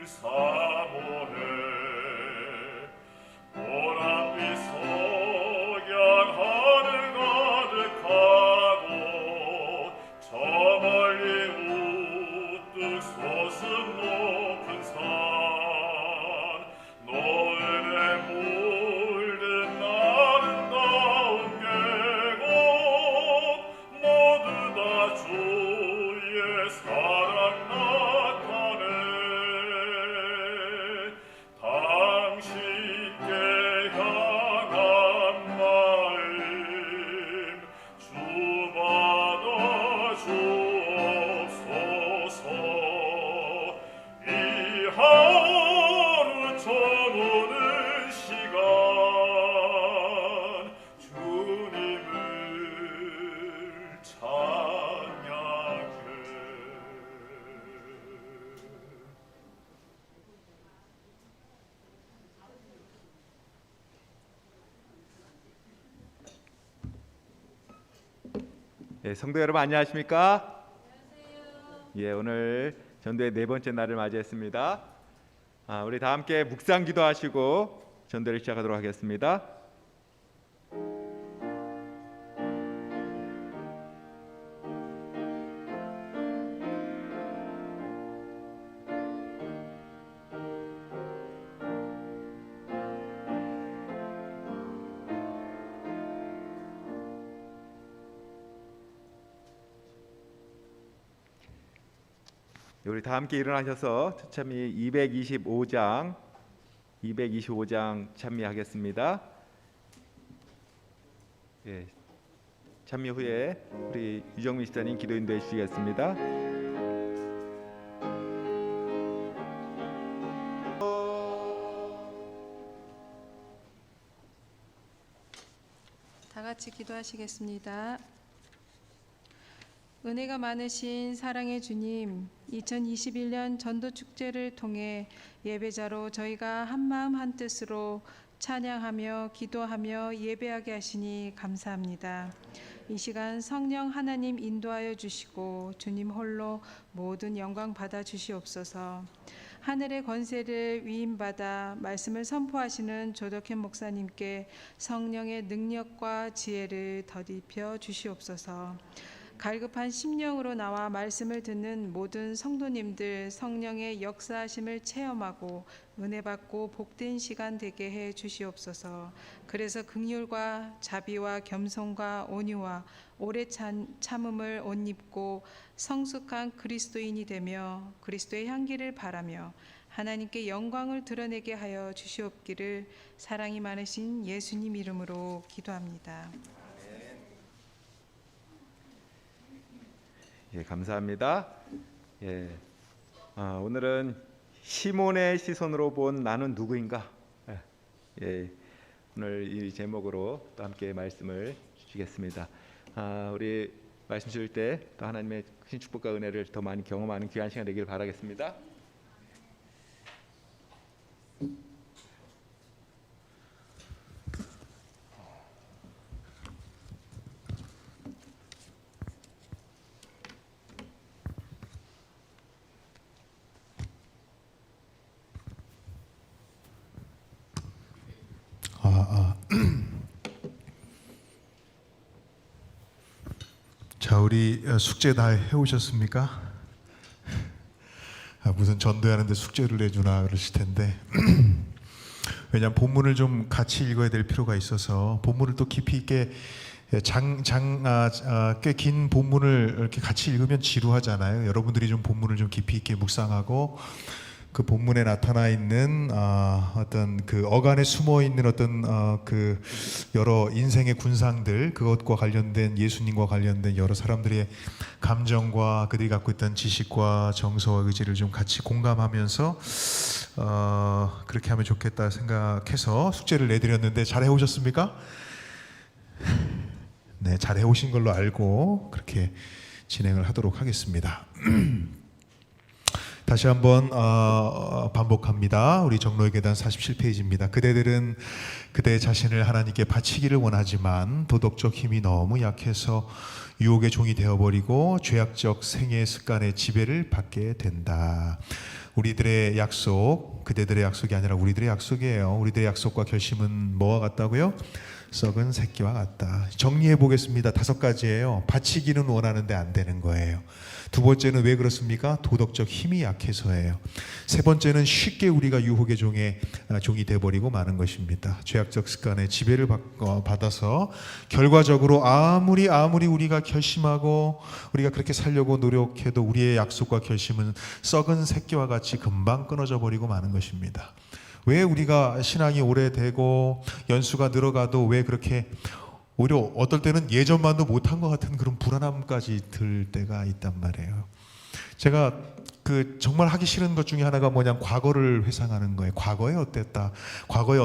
사모해 보라 성도 여러분 안녕하십니까? 안녕하세요. 오늘 전도의 네 번째 날을 맞이했습니다. 우리 다 함께 묵상 기도하시고 전도를 시작하도록 하겠습니다. 우리 다 함께 일어나셔서 처참히 225장 참미하겠습니다. 참미 후에 우리 유정민 시장님 기도 인도해 주시겠습니다. 다 같이 기도하시겠습니다. 은혜가 많으신 사랑의 주님, 2021년 전도축제를 통해 예배자로 저희가 한마음 한뜻으로 찬양하며 기도하며 예배하게 하시니 감사합니다. 이 시간 성령 하나님 인도하여 주시고 주님 홀로 모든 영광 받아 주시옵소서. 하늘의 권세를 위임받아 말씀을 선포하시는 조덕현 목사님께 성령의 능력과 지혜를 덧입혀 주시옵소서. 갈급한 심령으로 나와 말씀을 듣는 모든 성도님들 성령의 역사하심을 체험하고 은혜 받고 복된 시간 되게 해 주시옵소서. 그래서 긍휼과 자비와 겸손과 온유와 오래 참음을 옷 입고 성숙한 그리스도인이 되며 그리스도의 향기를 바라며 하나님께 영광을 드러내게 하여 주시옵기를 사랑이 많으신 예수님 이름으로 기도합니다. 감사합니다. 오늘은 시몬의 시선으로 본 나는 누구인가? 오늘 이 제목으로 또 함께 말씀을 주시겠습니다. 우리 말씀 주실 때 또 하나님의 큰 축복과 은혜를 더 많이 경험하는 귀한 시간 되길 바라겠습니다. 자, 우리 숙제 다 해오셨습니까? 무슨 전도하는데 숙제를 내주나 그러실 텐데 왜냐하면 본문을 좀 같이 읽어야 될 필요가 있어서 본문을 또 깊이 있게 꽤 긴 본문을 이렇게 같이 읽으면 지루하잖아요. 여러분들이 좀 본문을 좀 깊이 있게 묵상하고 그 본문에 나타나 있는 어떤 그 어간에 숨어 있는 어떤 그 여러 인생의 군상들, 그것과 관련된 예수님과 관련된 여러 사람들의 감정과 그들이 갖고 있던 지식과 정서와 의지를 좀 같이 공감하면서 그렇게 하면 좋겠다 생각해서 숙제를 내드렸는데 잘 해오셨습니까? 네, 잘 해오신 걸로 알고 그렇게 진행을 하도록 하겠습니다. 다시 한번 반복합니다. 우리 정로의 계단 47페이지입니다. 그대들은 그대 자신을 하나님께 바치기를 원하지만 도덕적 힘이 너무 약해서 유혹의 종이 되어버리고 죄악적 생애 습관의 지배를 받게 된다. 우리들의 약속, 그대들의 약속이 아니라 우리들의 약속이에요. 우리들의 약속과 결심은 뭐와 같다고요? 썩은 새끼와 같다. 정리해 보겠습니다. 5가지예요. 바치기는 원하는데 안 되는 거예요. 두 번째는 왜 그렇습니까? 도덕적 힘이 약해서예요. 세 번째는 쉽게 우리가 유혹의 종이 돼버리고 마는 것입니다. 죄악적 습관의 지배를 받아서 결과적으로 아무리 우리가 결심하고 우리가 그렇게 살려고 노력해도 우리의 약속과 결심은 썩은 새끼와 같이 금방 끊어져 버리고 마는 것입니다. 왜 우리가 신앙이 오래되고 연수가 늘어가도 왜 그렇게 오히려 어떨 때는 예전만도 못한 것 같은 그런 불안함까지 들 때가 있단 말이에요. 제가 정말 하기 싫은 것 중에 하나가 뭐냐면 과거를 회상하는 거예요. 과거에 어땠다. 과거에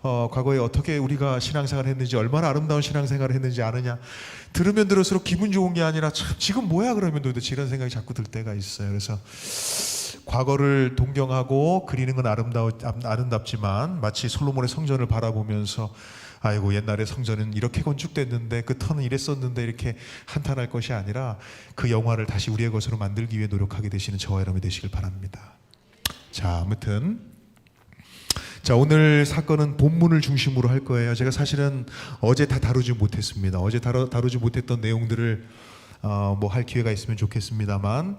과거에 어떻게 우리가 신앙생활을 했는지, 얼마나 아름다운 신앙생활을 했는지 아느냐. 들으면 들을수록 기분 좋은 게 아니라 참 지금 뭐야 그러면 도대체 이런 생각이 자꾸 들 때가 있어요. 그래서 과거를 동경하고 그리는 건 아름답지만 마치 솔로몬의 성전을 바라보면서 아이고 옛날에 성전은 이렇게 건축됐는데 그 터는 이랬었는데 이렇게 한탄할 것이 아니라 그 영화를 다시 우리의 것으로 만들기 위해 노력하게 되시는 저와 여러분이 되시길 바랍니다. 자, 아무튼 자, 오늘 사건은 본문을 중심으로 할 거예요. 제가 사실은 어제 다 다루지 못했습니다. 어제 다루지 못했던 내용들을 뭐 할 기회가 있으면 좋겠습니다만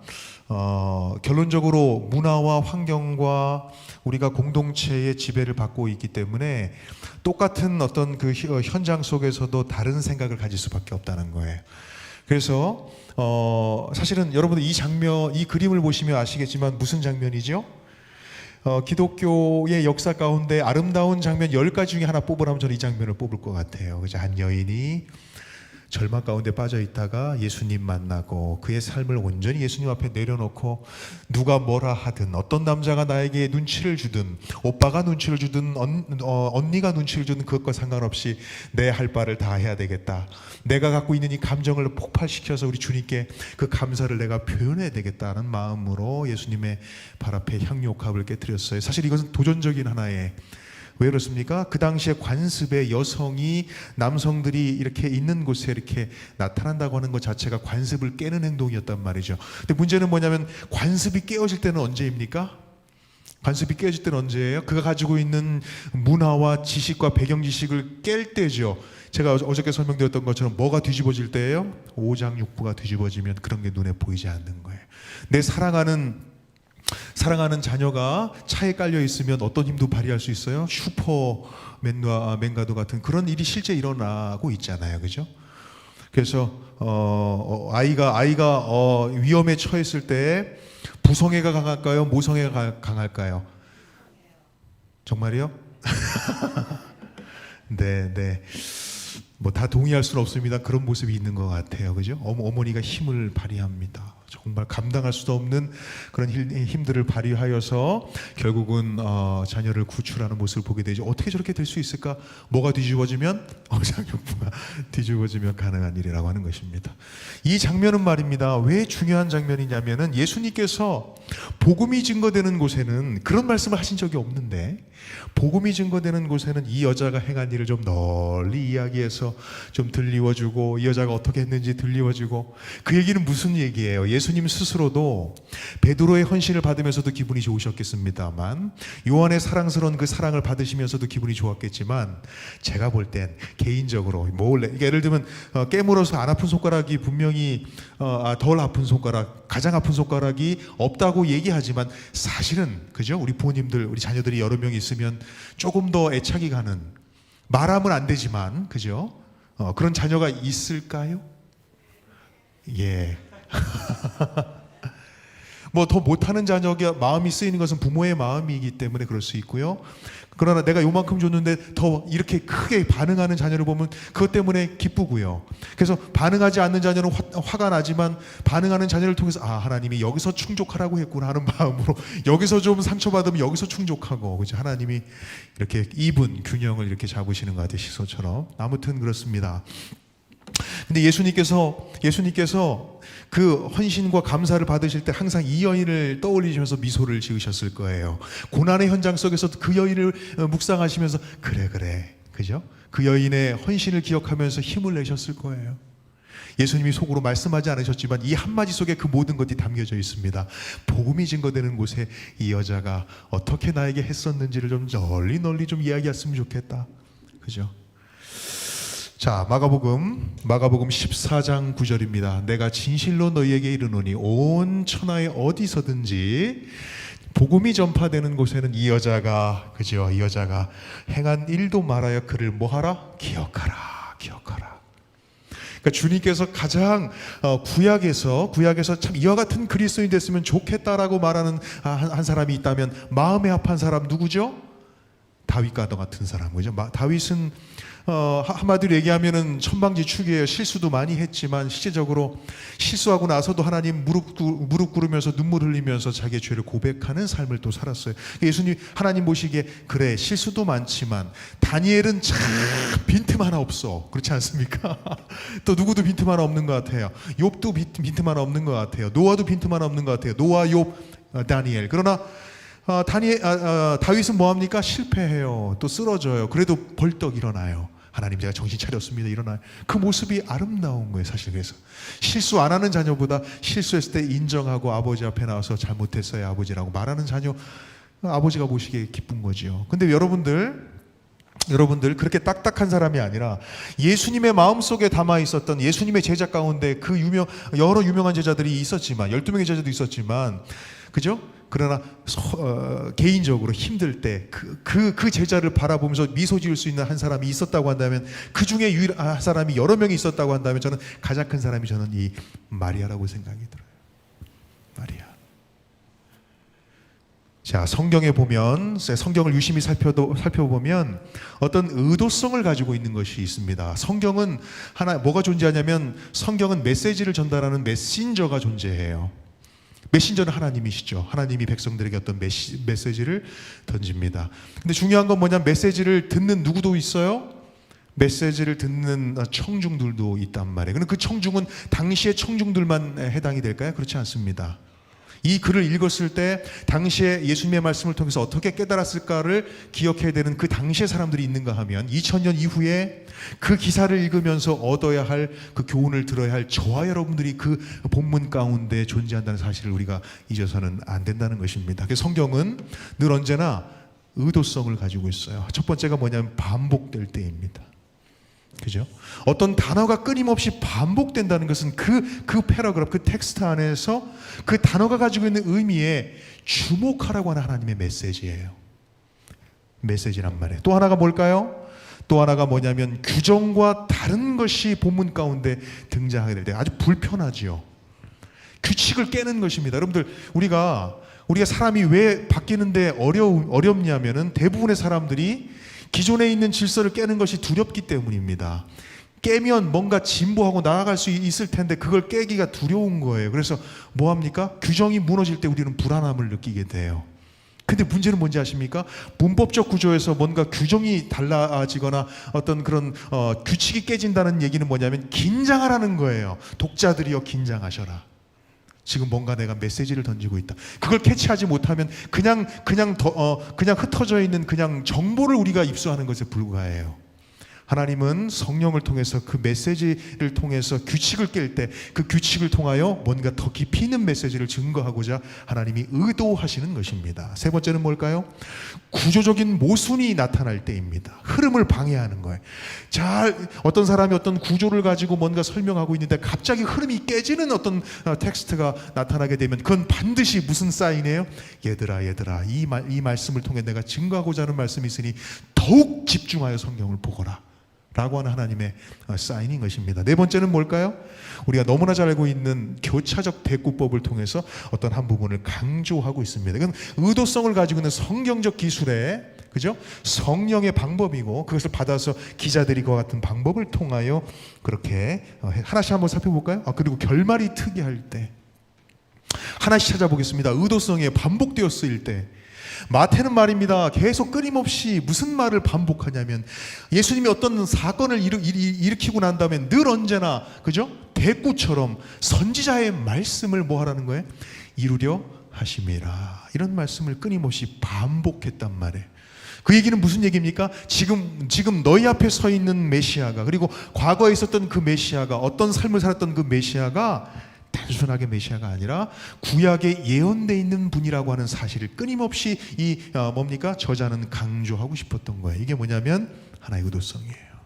결론적으로 문화와 환경과 우리가 공동체의 지배를 받고 있기 때문에 똑같은 어떤 그 현장 속에서도 다른 생각을 가질 수밖에 없다는 거예요. 그래서 사실은 여러분들 이 장면, 이 그림을 보시면 아시겠지만 무슨 장면이죠? 기독교의 역사 가운데 아름다운 장면 10가지 중에 하나 뽑으라면 저는 이 장면을 뽑을 것 같아요. 그죠? 한 여인이 절망 가운데 빠져 있다가 예수님 만나고 그의 삶을 온전히 예수님 앞에 내려놓고 누가 뭐라 하든 어떤 남자가 나에게 눈치를 주든 오빠가 눈치를 주든 언니가 눈치를 주든 그것과 상관없이 내 할 바를 다 해야 되겠다. 내가 갖고 있는 이 감정을 폭발시켜서 우리 주님께 그 감사를 내가 표현해야 되겠다는 마음으로 예수님의 발 앞에 향유옥합을 깨뜨렸어요. 사실 이것은 도전적인 하나의, 왜 그렇습니까? 그 당시에 관습에 여성이 남성들이 이렇게 있는 곳에 이렇게 나타난다고 하는 것 자체가 관습을 깨는 행동이었단 말이죠. 근데 문제는 뭐냐면 관습이 깨어질 때는 언제입니까? 관습이 깨어질 때는 언제예요? 그가 가지고 있는 문화와 지식과 배경 지식을 깰 때죠. 제가 어저께 설명드렸던 것처럼 뭐가 뒤집어질 때예요? 오장육부가 뒤집어지면 그런 게 눈에 보이지 않는 거예요. 내 사랑하는 자녀가 차에 깔려 있으면 어떤 힘도 발휘할 수 있어요? 슈퍼맨과도 같은 그런 일이 실제 일어나고 있잖아요, 그죠? 그래서 아이가 위험에 처했을 때 부성애가 강할까요? 모성애가 강할까요? 정말이요? 네. 뭐 다 동의할 수는 없습니다. 그런 모습이 있는 것 같아요, 그죠? 어머니가 힘을 발휘합니다. 정말 감당할 수도 없는 그런 힘들을 발휘하여서 결국은 자녀를 구출하는 모습을 보게 되죠. 어떻게 저렇게 될 수 있을까? 뭐가 뒤집어지면 어장육부가 뒤집어지면 가능한 일이라고 하는 것입니다. 이 장면은 말입니다. 왜 중요한 장면이냐면은 예수님께서 복음이 증거되는 곳에는 그런 말씀을 하신 적이 없는데 복음이 증거되는 곳에는 이 여자가 행한 일을 좀 널리 이야기해서 좀 들리워주고 이 여자가 어떻게 했는지 들리워주고 그 얘기는 무슨 얘기예요? 예수님 스스로도 베드로의 헌신을 받으면서도 기분이 좋으셨겠습니다만 요한의 사랑스러운 그 사랑을 받으시면서도 기분이 좋았겠지만 제가 볼 땐 개인적으로 예를 들면 깨물어서 안 아픈 손가락이 분명히 덜 아픈 손가락, 가장 아픈 손가락이 없다고 얘기하지만 사실은 그죠? 우리 부모님들, 우리 자녀들이 여러 명 있으면 조금 더 애착이 가는, 말하면 안 되지만 그죠? 그런 자녀가 있을까요? 예. 뭐 더 못하는 자녀가 마음이 쓰이는 것은 부모의 마음이기 때문에 그럴 수 있고요. 그러나 내가 요만큼 줬는데 더 이렇게 크게 반응하는 자녀를 보면 그것 때문에 기쁘고요. 그래서 반응하지 않는 자녀는 화가 나지만 반응하는 자녀를 통해서 하나님이 여기서 충족하라고 했구나 하는 마음으로 여기서 좀 상처받으면 여기서 충족하고 그죠? 하나님이 이렇게 이분 균형을 이렇게 잡으시는 것 같아요. 시소처럼. 아무튼 그렇습니다. 근데 예수님께서 그 헌신과 감사를 받으실 때 항상 이 여인을 떠올리시면서 미소를 지으셨을 거예요. 고난의 현장 속에서도 그 여인을 묵상하시면서 그래 그죠? 그 여인의 헌신을 기억하면서 힘을 내셨을 거예요. 예수님이 속으로 말씀하지 않으셨지만 이 한마디 속에 그 모든 것이 담겨져 있습니다. 복음이 증거되는 곳에 이 여자가 어떻게 나에게 했었는지를 좀 널리 좀 이야기했으면 좋겠다. 그죠? 자, 마가복음 14장 9절입니다. 내가 진실로 너희에게 이르노니 온 천하에 어디서든지 복음이 전파되는 곳에는 이 여자가 그죠? 이 여자가 행한 일도 말하여 그를 뭐하라? 기억하라. 그러니까 주님께서 가장 구약에서 참 이와 같은 그리스도인이 됐으면 좋겠다라고 말하는 한 사람이 있다면 마음에 합한 사람 누구죠? 다윗과 같은 사람, 그죠? 다윗은 한마디로 얘기하면은 천방지축이에요. 실수도 많이 했지만 실제적으로 실수하고 나서도 하나님 무릎 꿇으면서 눈물 흘리면서 자기의 죄를 고백하는 삶을 또 살았어요. 예수님 하나님 보시기에 그래 실수도 많지만 다니엘은 참 빈틈 하나 없어. 그렇지 않습니까? 또 누구도 빈틈 하나 없는 것 같아요. 욥도 빈틈 하나 없는 것 같아요. 노아도 빈틈 하나 없는 것 같아요. 노아, 욥, 다니엘. 그러나 다윗은 뭐합니까? 실패해요. 또 쓰러져요. 그래도 벌떡 일어나요. 하나님 제가 정신 차렸습니다. 일어나요. 그 모습이 아름다운 거예요. 사실 그래서 실수 안 하는 자녀보다 실수했을 때 인정하고 아버지 앞에 나와서 잘못했어요 아버지라고 말하는 자녀, 아버지가 보시기에 기쁜 거지요. 근데 여러분들 그렇게 딱딱한 사람이 아니라 예수님의 마음속에 담아 있었던 예수님의 제자 가운데 그 여러 유명한 제자들이 있었지만 12명의 제자도 있었지만 그죠? 그러나 개인적으로 힘들 때 그 제자를 바라보면서 미소 지을 수 있는 한 사람이 있었다고 한다면, 그 중에 유일한 사람이 여러 명이 있었다고 한다면 저는 가장 큰 사람이 저는 이 마리아라고 생각이 들어요. 마리아. 자, 성경에 보면, 성경을 유심히 살펴보면 어떤 의도성을 가지고 있는 것이 있습니다. 성경은 뭐가 존재하냐면, 성경은 메시지를 전달하는 메신저가 존재해요. 메신저는 하나님이시죠. 하나님이 백성들에게 어떤 메시지를 던집니다. 근데 중요한 건 뭐냐면, 메시지를 듣는 누구도 있어요. 메시지를 듣는 청중들도 있단 말이에요. 그런데 그 청중은 당시의 청중들만 해당이 될까요? 그렇지 않습니다. 이 글을 읽었을 때 당시에 예수님의 말씀을 통해서 어떻게 깨달았을까를 기억해야 되는 그 당시의 사람들이 있는가 하면, 2000년 이후에 그 기사를 읽으면서 얻어야 할 그 교훈을 들어야 할 저와 여러분들이 그 본문 가운데 존재한다는 사실을 우리가 잊어서는 안 된다는 것입니다. 그래서 성경은 늘 언제나 의도성을 가지고 있어요. 첫 번째가 뭐냐면 반복될 때입니다. 그죠? 어떤 단어가 끊임없이 반복된다는 것은 그 패러그래프, 그 텍스트 안에서 그 단어가 가지고 있는 의미에 주목하라고 하는 하나님의 메시지예요. 메시지란 말이에요. 또 하나가 뭘까요? 또 하나가 뭐냐면, 규정과 다른 것이 본문 가운데 등장하게 될 때 아주 불편하지요. 규칙을 깨는 것입니다. 여러분들, 우리가 사람이 왜 바뀌는데 어렵냐면은 대부분의 사람들이 기존에 있는 질서를 깨는 것이 두렵기 때문입니다. 깨면 뭔가 진보하고 나아갈 수 있을 텐데 그걸 깨기가 두려운 거예요. 그래서 뭐 합니까? 규정이 무너질 때 우리는 불안함을 느끼게 돼요. 근데 문제는 뭔지 아십니까? 문법적 구조에서 뭔가 규정이 달라지거나 어떤 그런 규칙이 깨진다는 얘기는 뭐냐면 긴장하라는 거예요. 독자들이여 긴장하셔라. 지금 뭔가 내가 메시지를 던지고 있다. 그걸 캐치하지 못하면 그냥 흩어져 있는 그냥 정보를 우리가 입수하는 것에 불과해요. 하나님은 성령을 통해서 그 메시지를 통해서 규칙을 깰 때 그 규칙을 통하여 뭔가 더 깊이 있는 메시지를 증거하고자 하나님이 의도하시는 것입니다. 세 번째는 뭘까요? 구조적인 모순이 나타날 때입니다. 흐름을 방해하는 거예요. 어떤 사람이 어떤 구조를 가지고 뭔가 설명하고 있는데 갑자기 흐름이 깨지는 어떤 텍스트가 나타나게 되면 그건 반드시 무슨 사인이에요? 얘들아 이 말씀을 통해 내가 증거하고자 하는 말씀이 있으니 더욱 집중하여 성경을 보거라 라고 하는 하나님의 사인인 것입니다. 네 번째는 뭘까요? 우리가 너무나 잘 알고 있는 교차적 대꾸법을 통해서 어떤 한 부분을 강조하고 있습니다. 이건 의도성을 가지고 있는 성경적 기술의, 그죠? 성령의 방법이고, 그것을 받아서 기자들이 그와 같은 방법을 통하여 그렇게 하나씩 한번 살펴볼까요? 그리고 결말이 특이할 때 하나씩 찾아보겠습니다. 의도성에 반복되어 쓰일 때, 마태는 말입니다. 계속 끊임없이 무슨 말을 반복하냐면, 예수님이 어떤 사건을 일으키고 난 다음에 늘 언제나, 그죠? 대꾸처럼 선지자의 말씀을 뭐 하라는 거예요? 이루려 하심이라. 이런 말씀을 끊임없이 반복했단 말이에요. 그 얘기는 무슨 얘기입니까? 지금 너희 앞에 서 있는 메시아가, 그리고 과거에 있었던 그 메시아가, 어떤 삶을 살았던 그 메시아가 단순하게 메시아가 아니라 구약에 예언되어 있는 분이라고 하는 사실을 끊임없이 저자는 강조하고 싶었던 거예요. 이게 뭐냐면 하나의 의도성이에요.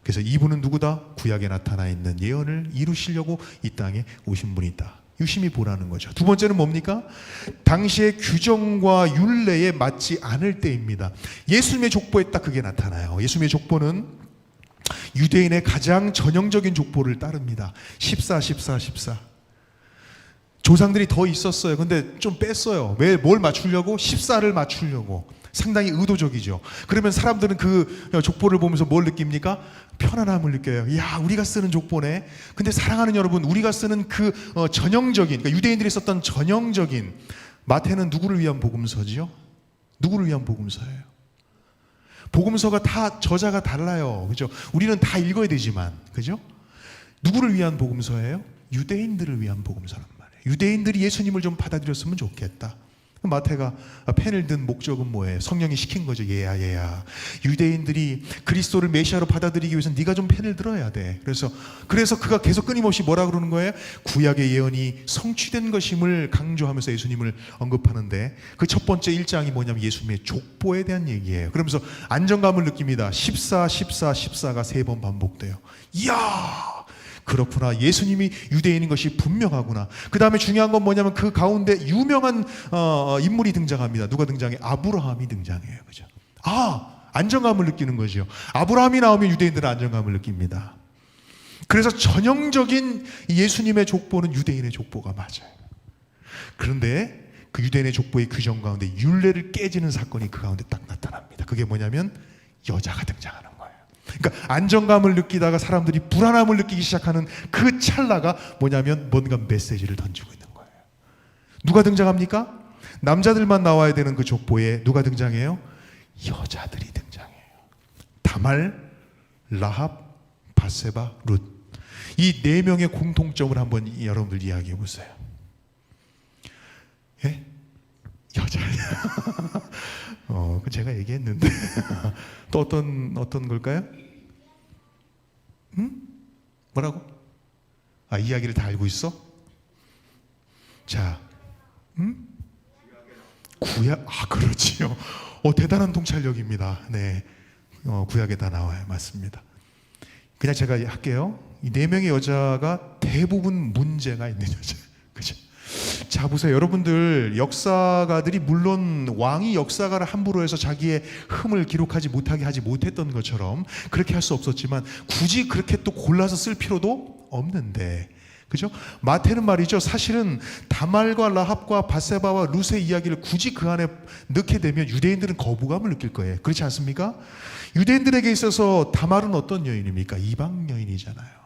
그래서 이분은 누구다? 구약에 나타나 있는 예언을 이루시려고 이 땅에 오신 분이다. 유심히 보라는 거죠. 두 번째는 뭡니까? 당시의 규정과 율례에 맞지 않을 때입니다. 예수님의 족보에 딱 그게 나타나요. 예수님의 족보는 유대인의 가장 전형적인 족보를 따릅니다. 14. 조상들이 더 있었어요. 근데 좀 뺐어요. 뭘 맞추려고? 14를 맞추려고. 상당히 의도적이죠. 그러면 사람들은 그 족보를 보면서 뭘 느낍니까? 편안함을 느껴요. 야, 우리가 쓰는 족보네. 근데 사랑하는 여러분, 우리가 쓰는 그 전형적인, 그러니까 유대인들이 썼던 전형적인, 마태는 누구를 위한 복음서지요? 누구를 위한 복음서예요? 복음서가 다 저자가 달라요. 그죠? 우리는 다 읽어야 되지만, 그죠? 누구를 위한 복음서예요? 유대인들을 위한 복음서란 말이에요. 유대인들이 예수님을 좀 받아들였으면 좋겠다. 마태가 펜을 든 목적은 뭐예요? 성령이 시킨 거죠. 얘야. 유대인들이 그리스도를 메시아로 받아들이기 위해서 네가 좀 펜을 들어야 돼. 그래서 그가 계속 끊임없이 뭐라 그러는 거예요? 구약의 예언이 성취된 것임을 강조하면서 예수님을 언급하는데 그 첫 번째 1장이 뭐냐면 예수님의 족보에 대한 얘기예요. 그러면서 안정감을 느낍니다. 14가 3번 반복돼요. 이야! 그렇구나. 예수님이 유대인인 것이 분명하구나. 그 다음에 중요한 건 뭐냐면 그 가운데 유명한 인물이 등장합니다. 누가 등장해? 아브라함이 등장해요. 그죠? 안정감을 느끼는 거죠. 아브라함이 나오면 유대인들은 안정감을 느낍니다. 그래서 전형적인 예수님의 족보는 유대인의 족보가 맞아요. 그런데 그 유대인의 족보의 규정 가운데 율례를 깨지는 사건이 그 가운데 딱 나타납니다. 그게 뭐냐면 여자가 등장하는 거예요. 그러니까 안정감을 느끼다가 사람들이 불안함을 느끼기 시작하는 그 찰나가 뭐냐면 뭔가 메시지를 던지고 있는 거예요. 누가 등장합니까? 남자들만 나와야 되는 그 족보에 누가 등장해요? 여자들이 등장해요. 다말, 라합, 바세바, 룻. 이 4명의 공통점을 한번 여러분들 이야기해 보세요. 예? 여자. 제가 얘기했는데 또 어떤 걸까요? 뭐라고? 이야기를 다 알고 있어? 자, 구약, 그렇지요. 대단한 통찰력입니다. 네, 구약에 다 나와요. 맞습니다. 그냥 제가 할게요. 이 4명의 여자가 대부분 문제가 있는 여자. 그죠? 자, 보세요. 여러분들, 역사가들이 물론 왕이 역사가를 함부로 해서 자기의 흠을 기록하지 못하게 하지 못했던 것처럼 그렇게 할 수 없었지만 굳이 그렇게 또 골라서 쓸 필요도 없는데, 그죠? 마태는 말이죠. 사실은 다말과 라합과 바세바와 룻의 이야기를 굳이 그 안에 넣게 되면 유대인들은 거부감을 느낄 거예요. 그렇지 않습니까? 유대인들에게 있어서 다말은 어떤 여인입니까? 이방 여인이잖아요.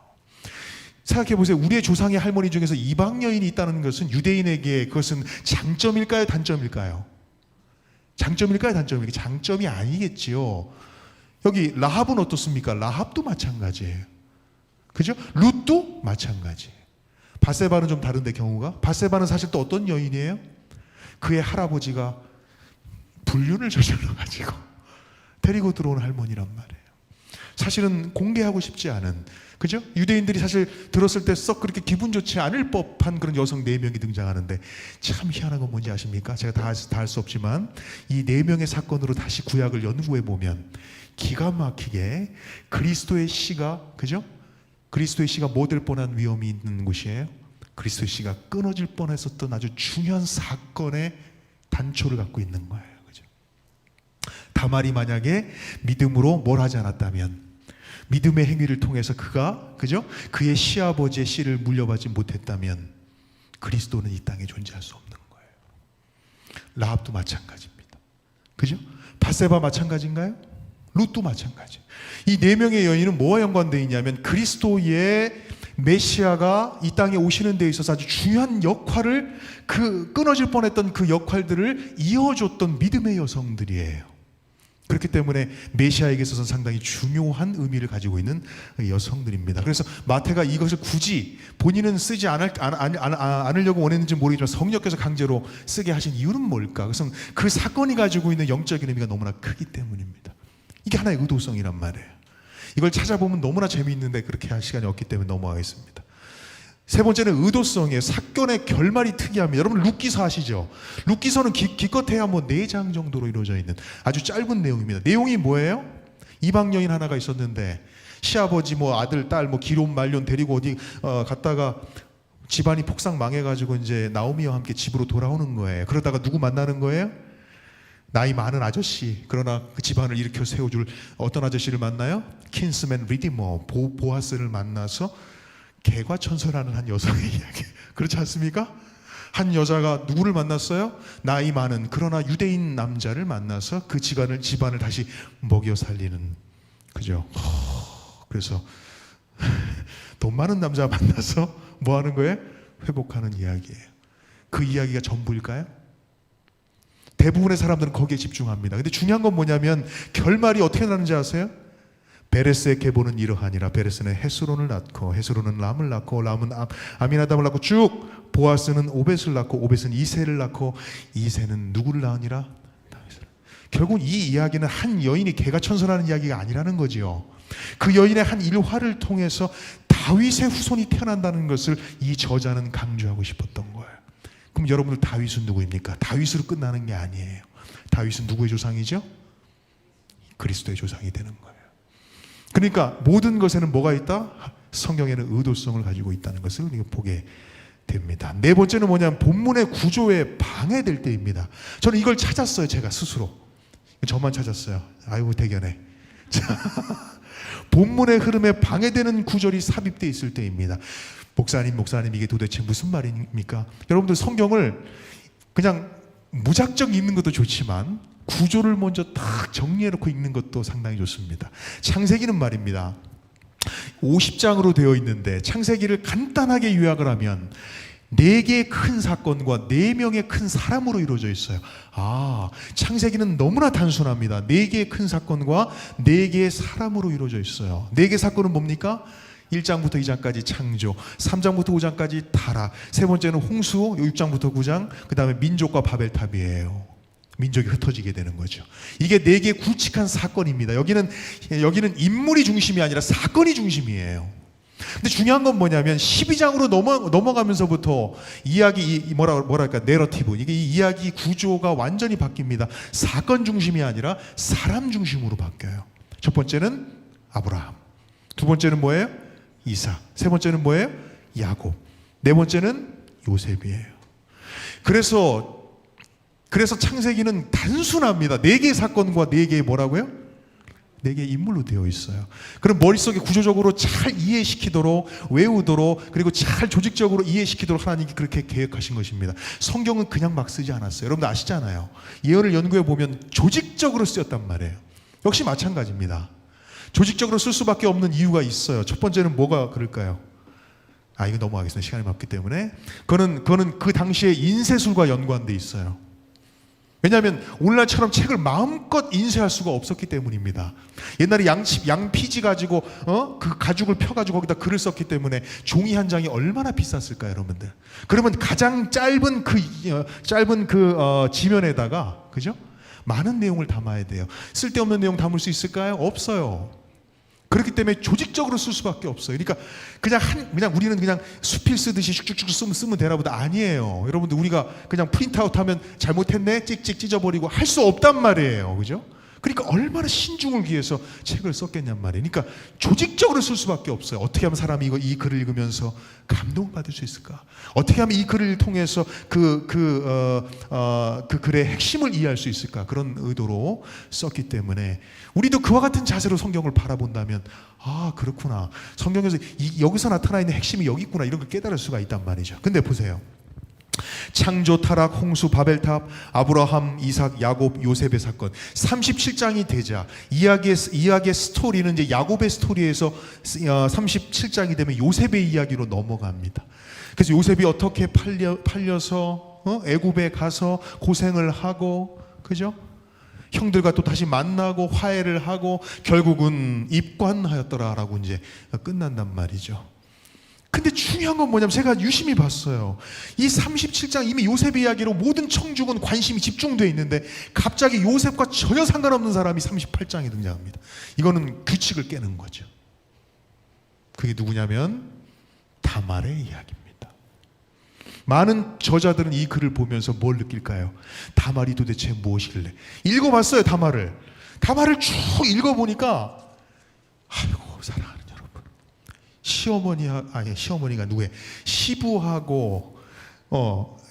생각해 보세요. 우리의 조상의 할머니 중에서 이방 여인이 있다는 것은 유대인에게 그것은 장점일까요? 단점일까요? 장점일까요? 단점일까요? 장점이 아니겠지요. 여기 라합은 어떻습니까? 라합도 마찬가지예요. 그죠? 룻도 마찬가지예요. 바세바는 좀 다른데 경우가. 바세바는 사실 또 어떤 여인이에요? 그의 할아버지가 불륜을 저질러가지고 데리고 들어온 할머니란 말이에요. 사실은 공개하고 싶지 않은, 그죠? 유대인들이 사실 들었을 때 썩 그렇게 기분 좋지 않을 법한 그런 여성 4명이 등장하는데 참 희한한 건 뭔지 아십니까? 제가 다 할 수 없지만 이 4명의 사건으로 다시 구약을 연구해 보면 기가 막히게 그리스도의 씨가, 그죠? 그리스도의 씨가 뭐 될 뻔한 위험이 있는 곳이에요. 그리스도의 씨가 끊어질 뻔했었던 아주 중요한 사건의 단초를 갖고 있는 거예요. 그죠? 다말이 만약에 믿음으로 뭘 하지 않았다면, 믿음의 행위를 통해서 그가, 그죠? 그의 시아버지의 씨를 물려받지 못했다면 그리스도는 이 땅에 존재할 수 없는 거예요. 라합도 마찬가지입니다. 그죠? 바세바 마찬가지인가요? 룻도 마찬가지. 이 4명의 여인은 뭐와 연관되어 있냐면 그리스도의 메시아가 이 땅에 오시는 데 있어서 아주 중요한 역할을, 그 끊어질 뻔했던 그 역할들을 이어줬던 믿음의 여성들이에요. 그렇기 때문에 메시아에게 있어서는 상당히 중요한 의미를 가지고 있는 여성들입니다. 그래서 마태가 이것을 굳이 본인은 쓰지 않으려고 원했는지 모르겠지만 성령께서 강제로 쓰게 하신 이유는 뭘까? 그것은 그 사건이 가지고 있는 영적인 의미가 너무나 크기 때문입니다. 이게 하나의 의도성이란 말이에요. 이걸 찾아보면 너무나 재미있는데 그렇게 할 시간이 없기 때문에 넘어가겠습니다. 세 번째는 의도성이에요. 사건의 결말이 특이합니다. 여러분 룻기서 아시죠? 룻기서는 기껏해야 4장 정도로 이루어져 있는 아주 짧은 내용입니다. 내용이 뭐예요? 이방 여인 하나가 있었는데 시아버지 아들 딸 기론 말론 데리고 어디 갔다가 집안이 폭삭 망해가지고 이제 나오미와 함께 집으로 돌아오는 거예요. 그러다가 누구 만나는 거예요? 나이 많은 아저씨, 그러나 그 집안을 일으켜 세워줄 어떤 아저씨를 만나요? 킨스맨 리디머, 보아스를 만나서 개과천선하는 한 여성의 이야기. 그렇지 않습니까? 한 여자가 누구를 만났어요? 나이 많은 그러나 유대인 남자를 만나서 그 집안을 다시 먹여 살리는, 그죠? 그래서 돈 많은 남자 만나서 뭐 하는 거예요? 회복하는 이야기예요. 그 이야기가 전부일까요? 대부분의 사람들은 거기에 집중합니다. 근데 중요한 건 뭐냐면 결말이 어떻게 나는지 아세요? 베레스의 계보는 이러하니라. 베레스는 헤스론을 낳고 헤스론은 람을 낳고 람은 아미나답을 낳고 쭉 보아스는 오벳을 낳고 오벳은 이새를 낳고 이새는 누구를 낳으니라? 다윗을. 결국 이 이야기는 한 여인이 개가천선하는 이야기가 아니라는 거지요. 그 여인의 한 일화를 통해서 다윗의 후손이 태어난다는 것을 이 저자는 강조하고 싶었던 거예요. 그럼 여러분들 다윗은 누구입니까? 다윗으로 끝나는 게 아니에요. 다윗은 누구의 조상이죠? 그리스도의 조상이 되는 거예요. 그러니까 모든 것에는 뭐가 있다? 성경에는 의도성을 가지고 있다는 것을 우리가 보게 됩니다. 네 번째는 뭐냐면 본문의 구조에 방해될 때입니다. 저는 이걸 찾았어요. 제가 스스로. 저만 찾았어요. 아이고 대견해. 자, 본문의 흐름에 방해되는 구절이 삽입되어 있을 때입니다. 목사님 이게 도대체 무슨 말입니까? 여러분들 성경을 그냥 무작정 읽는 것도 좋지만 구조를 먼저 딱 정리해놓고 읽는 것도 상당히 좋습니다. 창세기는 말입니다. 50장으로 되어 있는데 창세기를 간단하게 요약을 하면 4개의 큰 사건과 4명의 큰 사람으로 이루어져 있어요. 창세기는 너무나 단순합니다. 4개의 큰 사건과 4개의 사람으로 이루어져 있어요. 4개의 사건은 뭡니까? 1장부터 2장까지 창조, 3장부터 5장까지 타락, 세 번째는 홍수, 6장부터 9장, 그 다음에 민족과 바벨탑이에요. 민족이 흩어지게 되는 거죠. 이게 4개의 굵직한 사건입니다. 여기는 인물이 중심이 아니라 사건이 중심이에요. 근데 중요한 건 뭐냐면 12장으로 넘어가면서부터 이야기 뭐랄까 내러티브, 이게 이 이야기 구조가 완전히 바뀝니다. 사건 중심이 아니라 사람 중심으로 바뀌어요. 첫 번째는 아브라함, 두 번째는 뭐예요? 이삭, 세 번째는 뭐예요? 야곱, 네 번째는 요셉이에요. 그래서 창세기는 단순합니다. 4개의 사건과 4개의 뭐라고요? 4개의 인물로 되어 있어요. 그럼 머릿속에 구조적으로 잘 이해시키도록, 외우도록, 그리고 잘 조직적으로 이해시키도록 하나님이 그렇게 계획하신 것입니다. 성경은 그냥 막 쓰지 않았어요. 여러분들 아시잖아요. 예언을 연구해 보면 조직적으로 쓰였단 말이에요. 역시 마찬가지입니다. 조직적으로 쓸 수밖에 없는 이유가 있어요. 첫 번째는 뭐가 그럴까요? 이거 넘어가겠습니다. 시간이 없기 때문에. 그거는 그 당시에 인쇄술과 연관돼 있어요. 왜냐하면 오늘날처럼 책을 마음껏 인쇄할 수가 없었기 때문입니다. 옛날에 양피지 가지고 그 가죽을 펴가지고 거기다 글을 썼기 때문에 종이 한 장이 얼마나 비쌌을까요, 여러분들? 그러면 가장 짧은 지면에다가 그죠? 많은 내용을 담아야 돼요. 쓸데없는 내용 담을 수 있을까요? 없어요. 그렇기 때문에 조직적으로 쓸 수밖에 없어요. 그러니까 그냥 우리는 그냥 수필 쓰듯이 슉슉슉 쓰면 되나 보다. 아니에요. 여러분들 우리가 그냥 프린트아웃 하면 잘못했네 찍찍 찢어버리고 할 수 없단 말이에요. 그죠? 그러니까 얼마나 신중을 기해서 책을 썼겠냔 말이에요. 그러니까 조직적으로 쓸 수밖에 없어요. 어떻게 하면 사람이 이 글을 읽으면서 감동받을 수 있을까? 어떻게 하면 이 글을 통해서 그 글의 핵심을 이해할 수 있을까? 그런 의도로 썼기 때문에 우리도 그와 같은 자세로 성경을 바라본다면 그렇구나. 성경에서 여기서 나타나 있는 핵심이 여기 있구나. 이런 걸 깨달을 수가 있단 말이죠. 근데 보세요. 창조, 타락, 홍수, 바벨탑, 아브라함, 이삭, 야곱, 요셉의 사건 37장이 되자 이야기의 스토리는 이제 야곱의 스토리에서 37장이 되면 요셉의 이야기로 넘어갑니다. 그래서 요셉이 어떻게 팔려서 애굽에 가서 고생을 하고 그죠? 형들과 또 다시 만나고 화해를 하고 결국은 입관하였더라라고 이제 끝난단 말이죠. 근데 중요한 건 뭐냐면 제가 유심히 봤어요. 이 37장 이미 요셉의 이야기로 모든 청중은 관심이 집중되어 있는데 갑자기 요셉과 전혀 상관없는 사람이 38장에 등장합니다. 이거는 규칙을 깨는 거죠. 그게 누구냐면 다말의 이야기입니다. 많은 저자들은 이 글을 보면서 뭘 느낄까요? 다말이 도대체 무엇이길래? 읽어봤어요. 다말을 쭉 읽어보니까 아이고 사랑하는 시어머니가 누구예요? 시부하고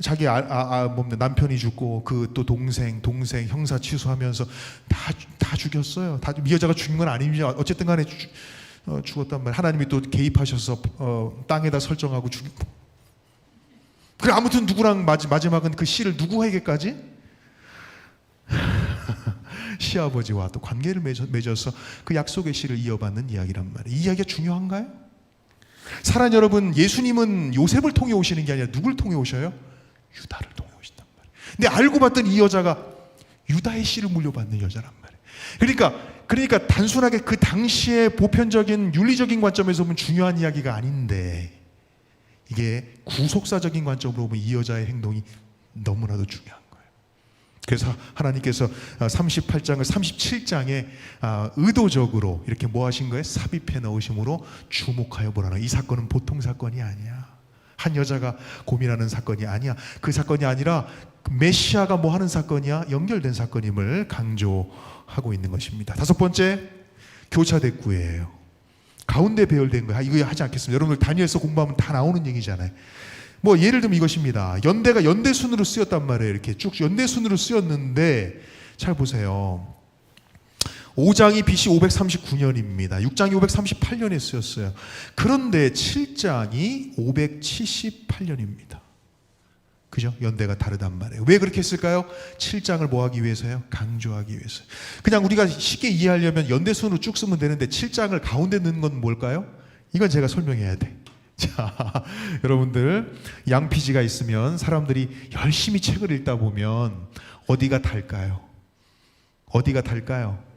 자기 남편이 죽고 그 또 동생 형사 취소하면서 다 죽였어요. 이 여자가 죽인 건 아니죠. 어쨌든 간에 죽었단 말이에요. 하나님이 또 개입하셔서 땅에다 설정하고 죽이고. 그래 아무튼 누구랑 마지막은 그 씨를 누구에게까지? 시아버지와 또 관계를 맺어서 그 약속의 씨를 이어받는 이야기란 말이에요. 이 이야기가 중요한가요? 사랑하는 여러분, 예수님은 요셉을 통해 오시는 게 아니라 누굴 통해 오셔요? 유다를 통해 오신단 말이에요. 근데 알고 봤더니 이 여자가 유다의 씨를 물려받는 여자란 말이에요. 그러니까 단순하게 그 당시의 보편적인 윤리적인 관점에서 보면 중요한 이야기가 아닌데 이게 구속사적인 관점으로 보면 이 여자의 행동이 너무나도 중요한 거예요. 그래서 하나님께서 38장을 37장에 의도적으로 이렇게 뭐 하신 거예요? 삽입해 넣으심으로 주목하여 보라는. 이 사건은 보통 사건이 아니야. 한 여자가 고민하는 사건이 아니야. 그 사건이 아니라 메시아가 뭐 하는 사건이야? 연결된 사건임을 강조하고 있는 것입니다. 다섯 번째, 교차대꾸예요. 가운데 배열된 거야. 이거 하지 않겠습니다. 여러분들 다니엘서 공부하면 다 나오는 얘기잖아요. 뭐 예를 들면 이것입니다. 연대가 연대순으로 쓰였단 말이에요. 이렇게 쭉 연대순으로 쓰였는데 잘 보세요. 5장이 BC 539년입니다. 6장이 538년에 쓰였어요. 그런데 7장이 578년입니다. 그죠? 연대가 다르단 말이에요. 왜 그렇게 했을까요? 7장을 뭐 하기 위해서요? 강조하기 위해서. 그냥 우리가 쉽게 이해하려면 연대순으로 쭉 쓰면 되는데 7장을 가운데 넣는 건 뭘까요? 이건 제가 설명해야 돼. 자, 여러분들 양피지가 있으면 사람들이 열심히 책을 읽다 보면 어디가 달까요? 어디가 달까요?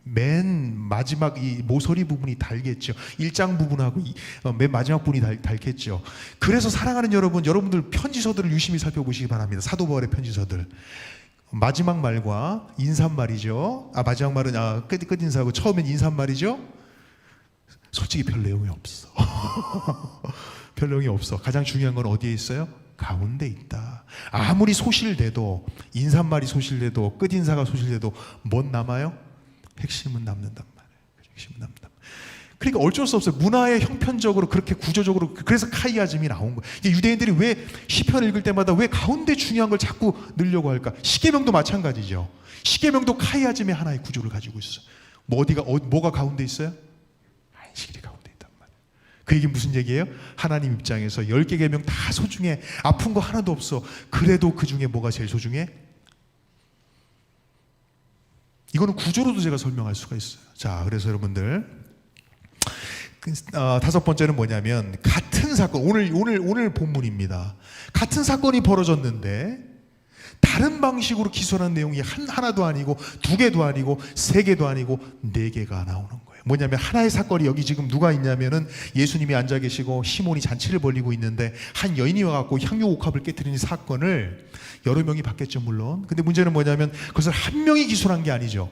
맨 마지막 이 모서리 부분이 달겠죠. 1장 부분하고 맨 마지막 부분이 달겠죠. 그래서 사랑하는 여러분, 여러분들 편지서들을 유심히 살펴보시기 바랍니다. 사도 바울의 편지서들. 마지막 말과 인사말이죠. 마지막 말은 끝 인사하고 처음엔 인사말이죠. 솔직히 별 내용이 없어. 별 내용이 없어. 가장 중요한 건 어디에 있어요? 가운데 있다. 아무리 소실돼도, 인사말이 소실돼도, 끝 인사가 소실돼도 뭔 남아요? 핵심은 남는단 말이에요. 핵심은 남는단 말이에요. 그러니까 어쩔 수 없어요. 문화의 형편적으로 그렇게 구조적으로. 그래서 카이아즘이 나온 거예요. 유대인들이 왜 시편 읽을 때마다 왜 가운데 중요한 걸 자꾸 넣으려고 할까? 십계명도 마찬가지죠. 십계명도 카이아즘의 하나의 구조를 가지고 있어요. 뭐가 가운데 있어요? 안식일이 가운데 있단 말이에요. 그 얘기 무슨 얘기예요? 하나님 입장에서 10개 계명 다 소중해. 아픈 거 하나도 없어. 그래도 그 중에 뭐가 제일 소중해? 이거는 구조로도 제가 설명할 수가 있어요. 자, 그래서 여러분들 다섯 번째는 뭐냐면 같은 사건, 오늘 본문입니다. 같은 사건이 벌어졌는데 다른 방식으로 기술한 내용이 하나도 아니고 2개도 아니고 3개도 아니고 4개가 나오는 거예요. 뭐냐면 하나의 사건이 여기 지금 누가 있냐면은 예수님이 앉아 계시고 시몬이 잔치를 벌이고 있는데 한 여인이 와갖고 향유 옥합을 깨뜨리는 사건을 여러 명이 봤겠죠, 물론. 근데 문제는 뭐냐면 그것을 한 명이 기술한 게 아니죠.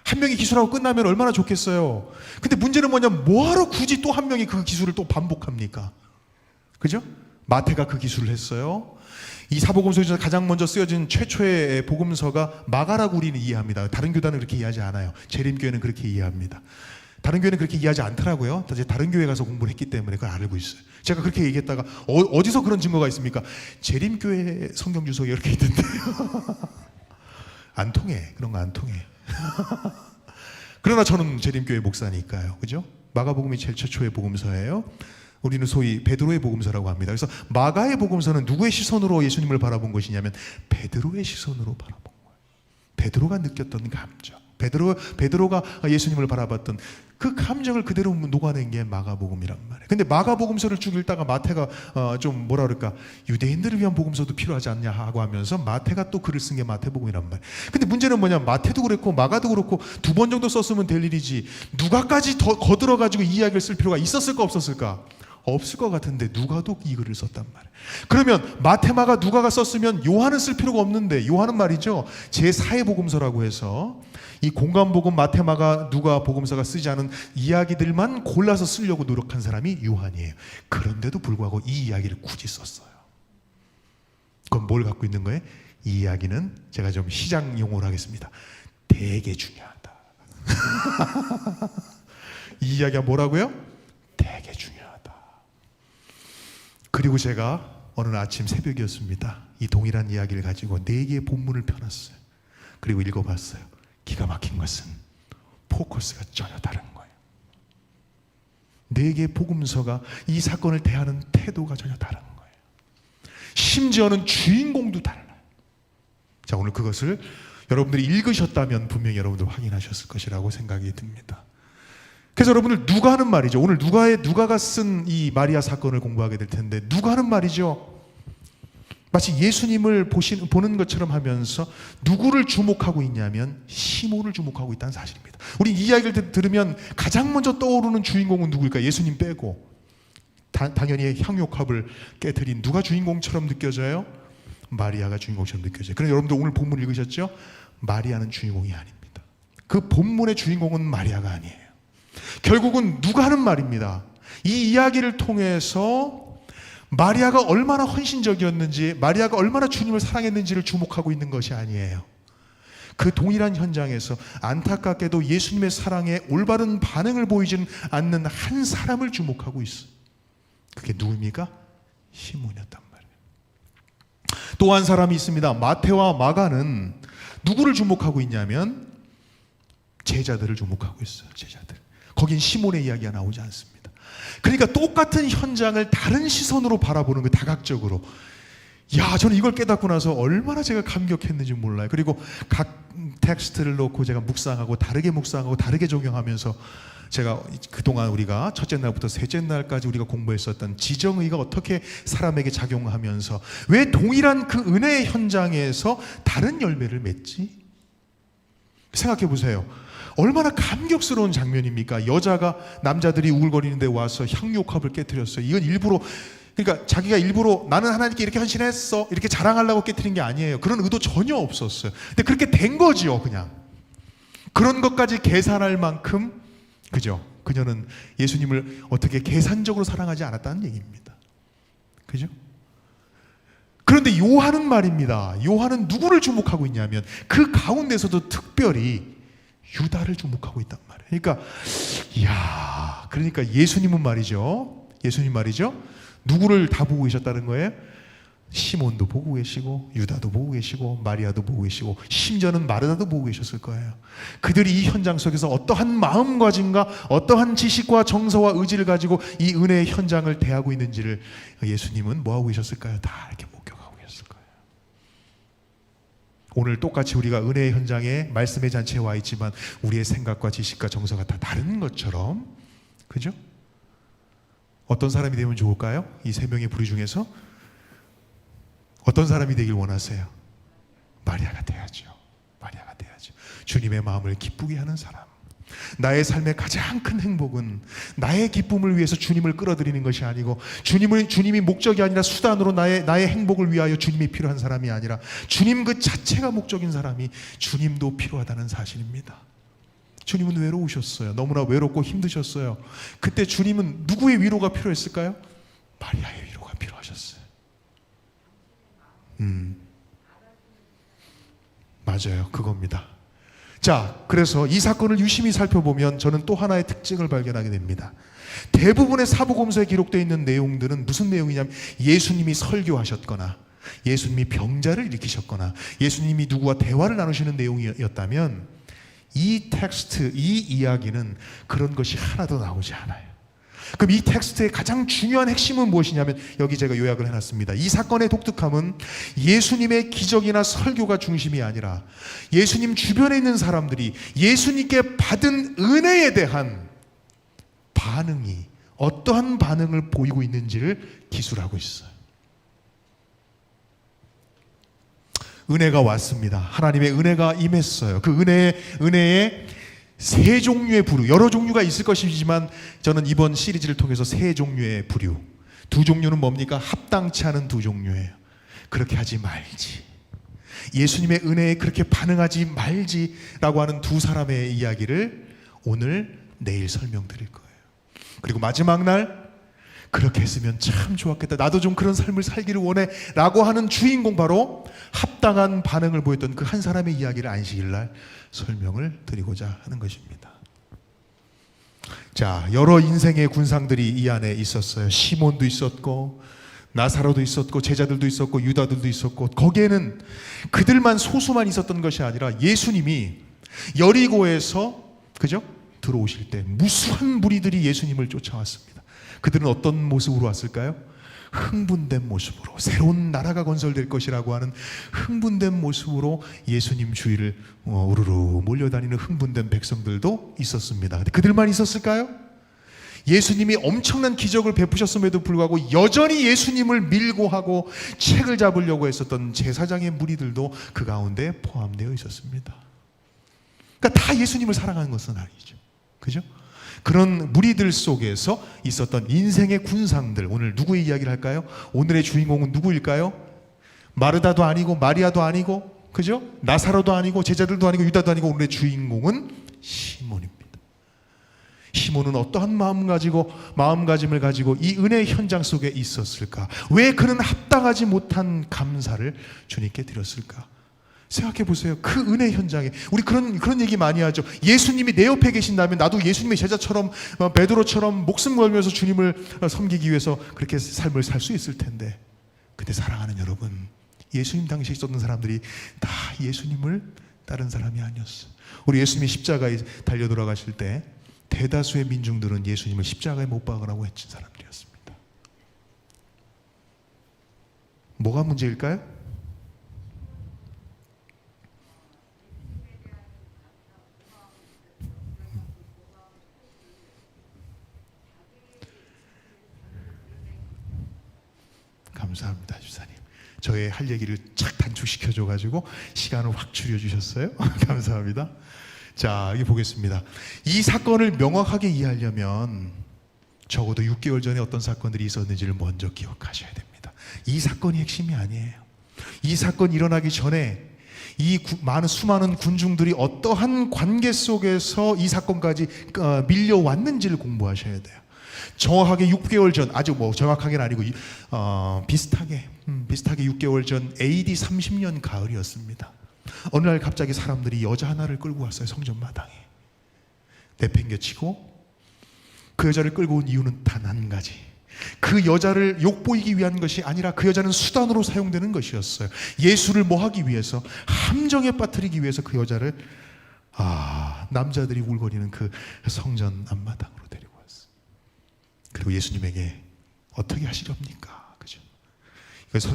한 명이 기술하고 끝나면 얼마나 좋겠어요. 근데 문제는 뭐냐면 뭐하러 굳이 또 한 명이 그 기술을 또 반복합니까? 그죠? 마태가 그 기술을 했어요. 이 사복음서 중에서 가장 먼저 쓰여진 최초의 복음서가 마가라고 우리는 이해합니다. 다른 교단은 그렇게 이해하지 않아요. 재림교회는 그렇게 이해합니다. 다른 교회는 그렇게 이해하지 않더라고요. 다른 교회 가서 공부를 했기 때문에 그걸 알고 있어요. 제가 그렇게 얘기했다가 어디서 그런 증거가 있습니까? 재림교회 성경 주석이 이렇게 있던데요. 안 통해. 그런 거 안 통해. 그러나 저는 재림교회 목사니까요. 그죠? 마가복음이 제일 최초의 복음서예요. 우리는 소위 베드로의 복음서라고 합니다. 그래서 마가의 복음서는 누구의 시선으로 예수님을 바라본 것이냐면 베드로의 시선으로 바라본 거예요. 베드로가 느꼈던 감정, 베드로가 예수님을 바라봤던 그 감정을 그대로 녹아낸 게 마가복음이란 말이에요. 근데 마가복음서를 쭉 읽다가 마태가 좀 뭐라 그럴까, 유대인들을 위한 복음서도 필요하지 않냐 하고 하면서 마태가 또 글을 쓴 게 마태복음이란 말이에요. 근데 문제는 뭐냐면 마태도 그렇고 마가도 그렇고 2번 정도 썼으면 될 일이지 누가까지 더 거들어가지고 이야기를 쓸 필요가 있었을까 없었을까? 없을 것 같은데 누가도 이 글을 썼단 말이에요. 그러면 마태, 마가, 누가가 썼으면 요한은 쓸 필요가 없는데, 요한은 말이죠, 제4의 복음서라고 해서 이 공간복음, 마태, 마가, 누가 복음서가 쓰지 않은 이야기들만 골라서 쓰려고 노력한 사람이 요한이에요. 그런데도 불구하고 이 이야기를 굳이 썼어요. 그건 뭘 갖고 있는 거예요? 이 이야기는 제가 좀 시장 용어로 하겠습니다. 되게 중요하다. 이 이야기가 뭐라고요? 되게 중요하다. 그리고 제가 어느 아침 새벽이었습니다. 이 동일한 이야기를 가지고 4개의 본문을 펴놨어요. 그리고 읽어봤어요. 기가 막힌 것은 포커스가 전혀 다른 거예요. 4개의 복음서가 이 사건을 대하는 태도가 전혀 다른 거예요. 심지어는 주인공도 달라요. 자, 오늘 그것을 여러분들이 읽으셨다면 분명히 여러분들 확인하셨을 것이라고 생각이 듭니다. 그래서 여러분들 누가 하는 말이죠. 오늘 누가가 쓴 이 마리아 사건을 공부하게 될 텐데 누가 하는 말이죠. 마치 예수님을 보는 것처럼 하면서 누구를 주목하고 있냐면 시몬을 주목하고 있다는 사실입니다. 우리 이 이야기를 들으면 가장 먼저 떠오르는 주인공은 누구일까? 예수님 빼고 당연히 향유컵을 깨트린 누가 주인공처럼 느껴져요? 마리아가 주인공처럼 느껴져요. 그런데 여러분들 오늘 본문 읽으셨죠? 마리아는 주인공이 아닙니다. 그 본문의 주인공은 마리아가 아니에요. 결국은 누가 하는 말입니다. 이 이야기를 통해서 마리아가 얼마나 헌신적이었는지, 마리아가 얼마나 주님을 사랑했는지를 주목하고 있는 것이 아니에요. 그 동일한 현장에서 안타깝게도 예수님의 사랑에 올바른 반응을 보이지 않는 한 사람을 주목하고 있어요. 그게 누굽니까? 시몬이었단 말이에요. 또 한 사람이 있습니다. 마태와 마가는 누구를 주목하고 있냐면 제자들을 주목하고 있어요. 제자들. 거긴 시몬의 이야기가 나오지 않습니다. 그러니까 똑같은 현장을 다른 시선으로 바라보는 거, 다각적으로. 야, 저는 이걸 깨닫고 나서 얼마나 제가 감격했는지 몰라요. 그리고 각 텍스트를 놓고 제가 묵상하고 다르게 적용하면서 제가 그동안 우리가 첫째 날부터 셋째 날까지 우리가 공부했었던 지정의가 어떻게 사람에게 작용하면서 왜 동일한 그 은혜의 현장에서 다른 열매를 맺지? 생각해 보세요. 얼마나 감격스러운 장면입니까? 여자가 남자들이 우글거리는데 와서 향유컵을 깨뜨렸어요. 이건 일부러, 그러니까 자기가 일부러 나는 하나님께 이렇게 헌신했어 이렇게 자랑하려고 깨뜨린 게 아니에요. 그런 의도 전혀 없었어요. 근데 그렇게 된 거지요. 그냥 그런 것까지 계산할 만큼, 그죠? 그녀는 예수님을 어떻게 계산적으로 사랑하지 않았다는 얘기입니다. 그죠? 그런데 요한은 말입니다. 요한은 누구를 주목하고 있냐면 그 가운데서도 특별히 유다를 주목하고 있단 말이에요. 그러니까 그러니까 예수님 말이죠. 누구를 다 보고 계셨다는 거예요? 시몬도 보고 계시고 유다도 보고 계시고 마리아도 보고 계시고 심지어는 마르다도 보고 계셨을 거예요. 그들이 이 현장 속에서 어떠한 마음가짐과 어떠한 지식과 정서와 의지를 가지고 이 은혜의 현장을 대하고 있는지를 예수님은 뭐하고 계셨을까요? 다 이렇게 목격하고 계셨을 거예요. 오늘 똑같이 우리가 은혜의 현장에 말씀의 잔치에 와 있지만 우리의 생각과 지식과 정서가 다 다른 것처럼, 그죠? 어떤 사람이 되면 좋을까요? 이 세 명의 부류 중에서 어떤 사람이 되길 원하세요? 마리아가 돼야죠. 마리아가 돼야죠. 주님의 마음을 기쁘게 하는 사람. 나의 삶의 가장 큰 행복은 나의 기쁨을 위해서 주님을 끌어들이는 것이 아니고 주님이 목적이 아니라 수단으로 나의 행복을 위하여 주님이 필요한 사람이 아니라 주님 그 자체가 목적인 사람이 주님도 필요하다는 사실입니다. 주님은 외로우셨어요. 너무나 외롭고 힘드셨어요. 그때 주님은 누구의 위로가 필요했을까요? 마리아의 위로가 필요하셨어요. 맞아요. 그겁니다. 자, 그래서 이 사건을 유심히 살펴보면 저는 또 하나의 특징을 발견하게 됩니다. 대부분의 사복음서에 기록되어 있는 내용들은 무슨 내용이냐면 예수님이 설교하셨거나 예수님이 병자를 일으키셨거나 예수님이 누구와 대화를 나누시는 내용이었다면 이 텍스트, 이 이야기는 그런 것이 하나도 나오지 않아요. 그럼 이 텍스트의 가장 중요한 핵심은 무엇이냐면 여기 제가 요약을 해놨습니다. 이 사건의 독특함은 예수님의 기적이나 설교가 중심이 아니라 예수님 주변에 있는 사람들이 예수님께 받은 은혜에 대한 반응이 어떠한 반응을 보이고 있는지를 기술하고 있어요. 은혜가 왔습니다. 하나님의 은혜가 임했어요. 그 은혜에 세 종류의 부류, 여러 종류가 있을 것이지만 저는 이번 시리즈를 통해서 세 종류의 부류, 두 종류는 뭡니까? 합당치 않은 두 종류예요. 그렇게 하지 말지, 예수님의 은혜에 그렇게 반응하지 말지라고 하는 두 사람의 이야기를 오늘 내일 설명드릴 거예요. 그리고 마지막 날 그렇게 했으면 참 좋았겠다, 나도 좀 그런 삶을 살기를 원해 라고 하는 주인공, 바로 합당한 반응을 보였던 그 한 사람의 이야기를 안식일날 설명을 드리고자 하는 것입니다. 자, 여러 인생의 군상들이 이 안에 있었어요. 시몬도 있었고 나사로도 있었고 제자들도 있었고 유다들도 있었고, 거기에는 그들만 소수만 있었던 것이 아니라 예수님이 여리고에서, 그죠? 들어오실 때 무수한 무리들이 예수님을 쫓아왔습니다. 그들은 어떤 모습으로 왔을까요? 흥분된 모습으로, 새로운 나라가 건설될 것이라고 하는 흥분된 모습으로 예수님 주위를 우르르 몰려다니는 흥분된 백성들도 있었습니다. 근데 그들만 있었을까요? 예수님이 엄청난 기적을 베푸셨음에도 불구하고 여전히 예수님을 밀고 하고 책을 잡으려고 했었던 제사장의 무리들도 그 가운데 포함되어 있었습니다. 그러니까 다 예수님을 사랑하는 것은 아니죠. 그죠? 그런 무리들 속에서 있었던 인생의 군상들, 오늘 누구의 이야기를 할까요? 오늘의 주인공은 누구일까요? 마르다도 아니고 마리아도 아니고, 그죠? 나사로도 아니고 제자들도 아니고 유다도 아니고, 오늘의 주인공은 시몬입니다. 시몬은 어떠한 마음가짐을 가지고 이 은혜의 현장 속에 있었을까? 왜 그는 합당하지 못한 감사를 주님께 드렸을까? 생각해 보세요. 그 은혜 현장에 우리 그런 얘기 많이 하죠. 예수님이 내 옆에 계신다면 나도 예수님의 제자처럼 베드로처럼 목숨 걸면서 주님을 섬기기 위해서 그렇게 삶을 살 수 있을 텐데, 근데 사랑하는 여러분, 예수님 당시에 있었던 사람들이 다 예수님을 따른 사람이 아니었어요. 우리 예수님이 십자가에 달려 돌아가실 때 대다수의 민중들은 예수님을 십자가에 못 박으라고 외친 사람들이었습니다. 뭐가 문제일까요? 감사합니다, 집사님. 저의 할 얘기를 착 단축시켜줘가지고 시간을 확 줄여주셨어요. 감사합니다. 자, 여기 보겠습니다. 이 사건을 명확하게 이해하려면 적어도 6개월 전에 어떤 사건들이 있었는지를 먼저 기억하셔야 됩니다. 이 사건이 핵심이 아니에요. 이 사건이 일어나기 전에 이 수많은 군중들이 어떠한 관계 속에서 이 사건까지 밀려왔는지를 공부하셔야 돼요. 정확하게 6개월 전, 아주 정확하게는 아니고 비슷하게 6개월 전 AD 30년 가을이었습니다. 어느 날 갑자기 사람들이 여자 하나를 끌고 왔어요. 성전 마당에 내팽개치고, 그 여자를 끌고 온 이유는 단 한 가지, 그 여자를 욕보이기 위한 것이 아니라 그 여자는 수단으로 사용되는 것이었어요. 예수를 뭐하기 위해서, 함정에 빠뜨리기 위해서 그 여자를 남자들이 울거리는 그 성전 앞마당으로 데리고 왔어요. 그리고 예수님에게 어떻게 하시렵니까? 그죠?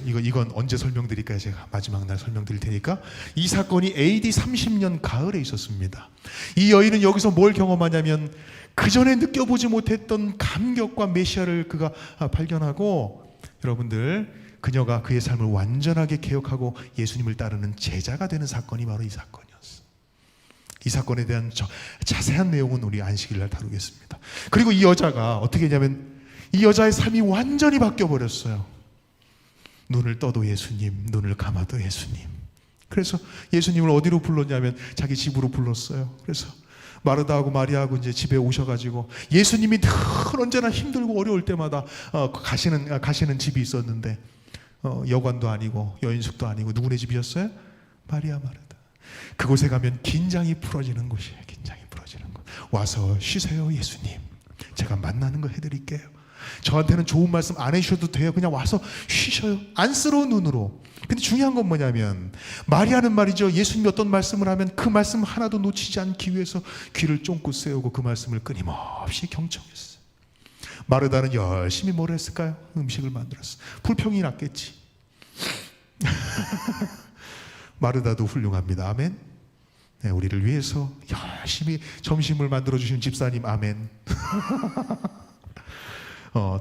이건 언제 설명드릴까요? 제가 마지막 날 설명드릴 테니까. 이 사건이 AD 30년 가을에 있었습니다. 이 여인은 여기서 뭘 경험하냐면 그 전에 느껴보지 못했던 감격과 메시아를 그가 발견하고, 여러분들, 그녀가 그의 삶을 완전하게 개혁하고 예수님을 따르는 제자가 되는 사건이 바로 이 사건이었어요. 이 사건에 대한 자세한 내용은 우리 안식일 날 다루겠습니다. 그리고 이 여자가 어떻게 했냐면 이 여자의 삶이 완전히 바뀌어버렸어요. 눈을 떠도 예수님, 눈을 감아도 예수님. 그래서 예수님을 어디로 불렀냐면 자기 집으로 불렀어요. 그래서 마르다하고 마리아하고 이제 집에 오셔가지고, 예수님이 늘 언제나 힘들고 어려울 때마다 가시는 집이 있었는데, 여관도 아니고 여인숙도 아니고 누구네 집이었어요? 마리아 마르다. 그곳에 가면 긴장이 풀어지는 곳이에요. 긴장이 풀어지는 곳. 와서 쉬세요 예수님, 제가 만나는 거 해드릴게요. 저한테는 좋은 말씀 안 해주셔도 돼요. 그냥 와서 쉬셔요. 안쓰러운 눈으로. 근데 중요한 건 뭐냐면, 마리아는 말이죠, 예수님이 어떤 말씀을 하면 그 말씀 하나도 놓치지 않기 위해서 귀를 쫑긋 세우고 그 말씀을 끊임없이 경청했어요. 마르다는 열심히 뭘 했을까요? 음식을 만들었어요. 불평이 났겠지. 마르다도 훌륭합니다. 아멘. 네, 우리를 위해서 열심히 점심을 만들어주신 집사님, 아멘.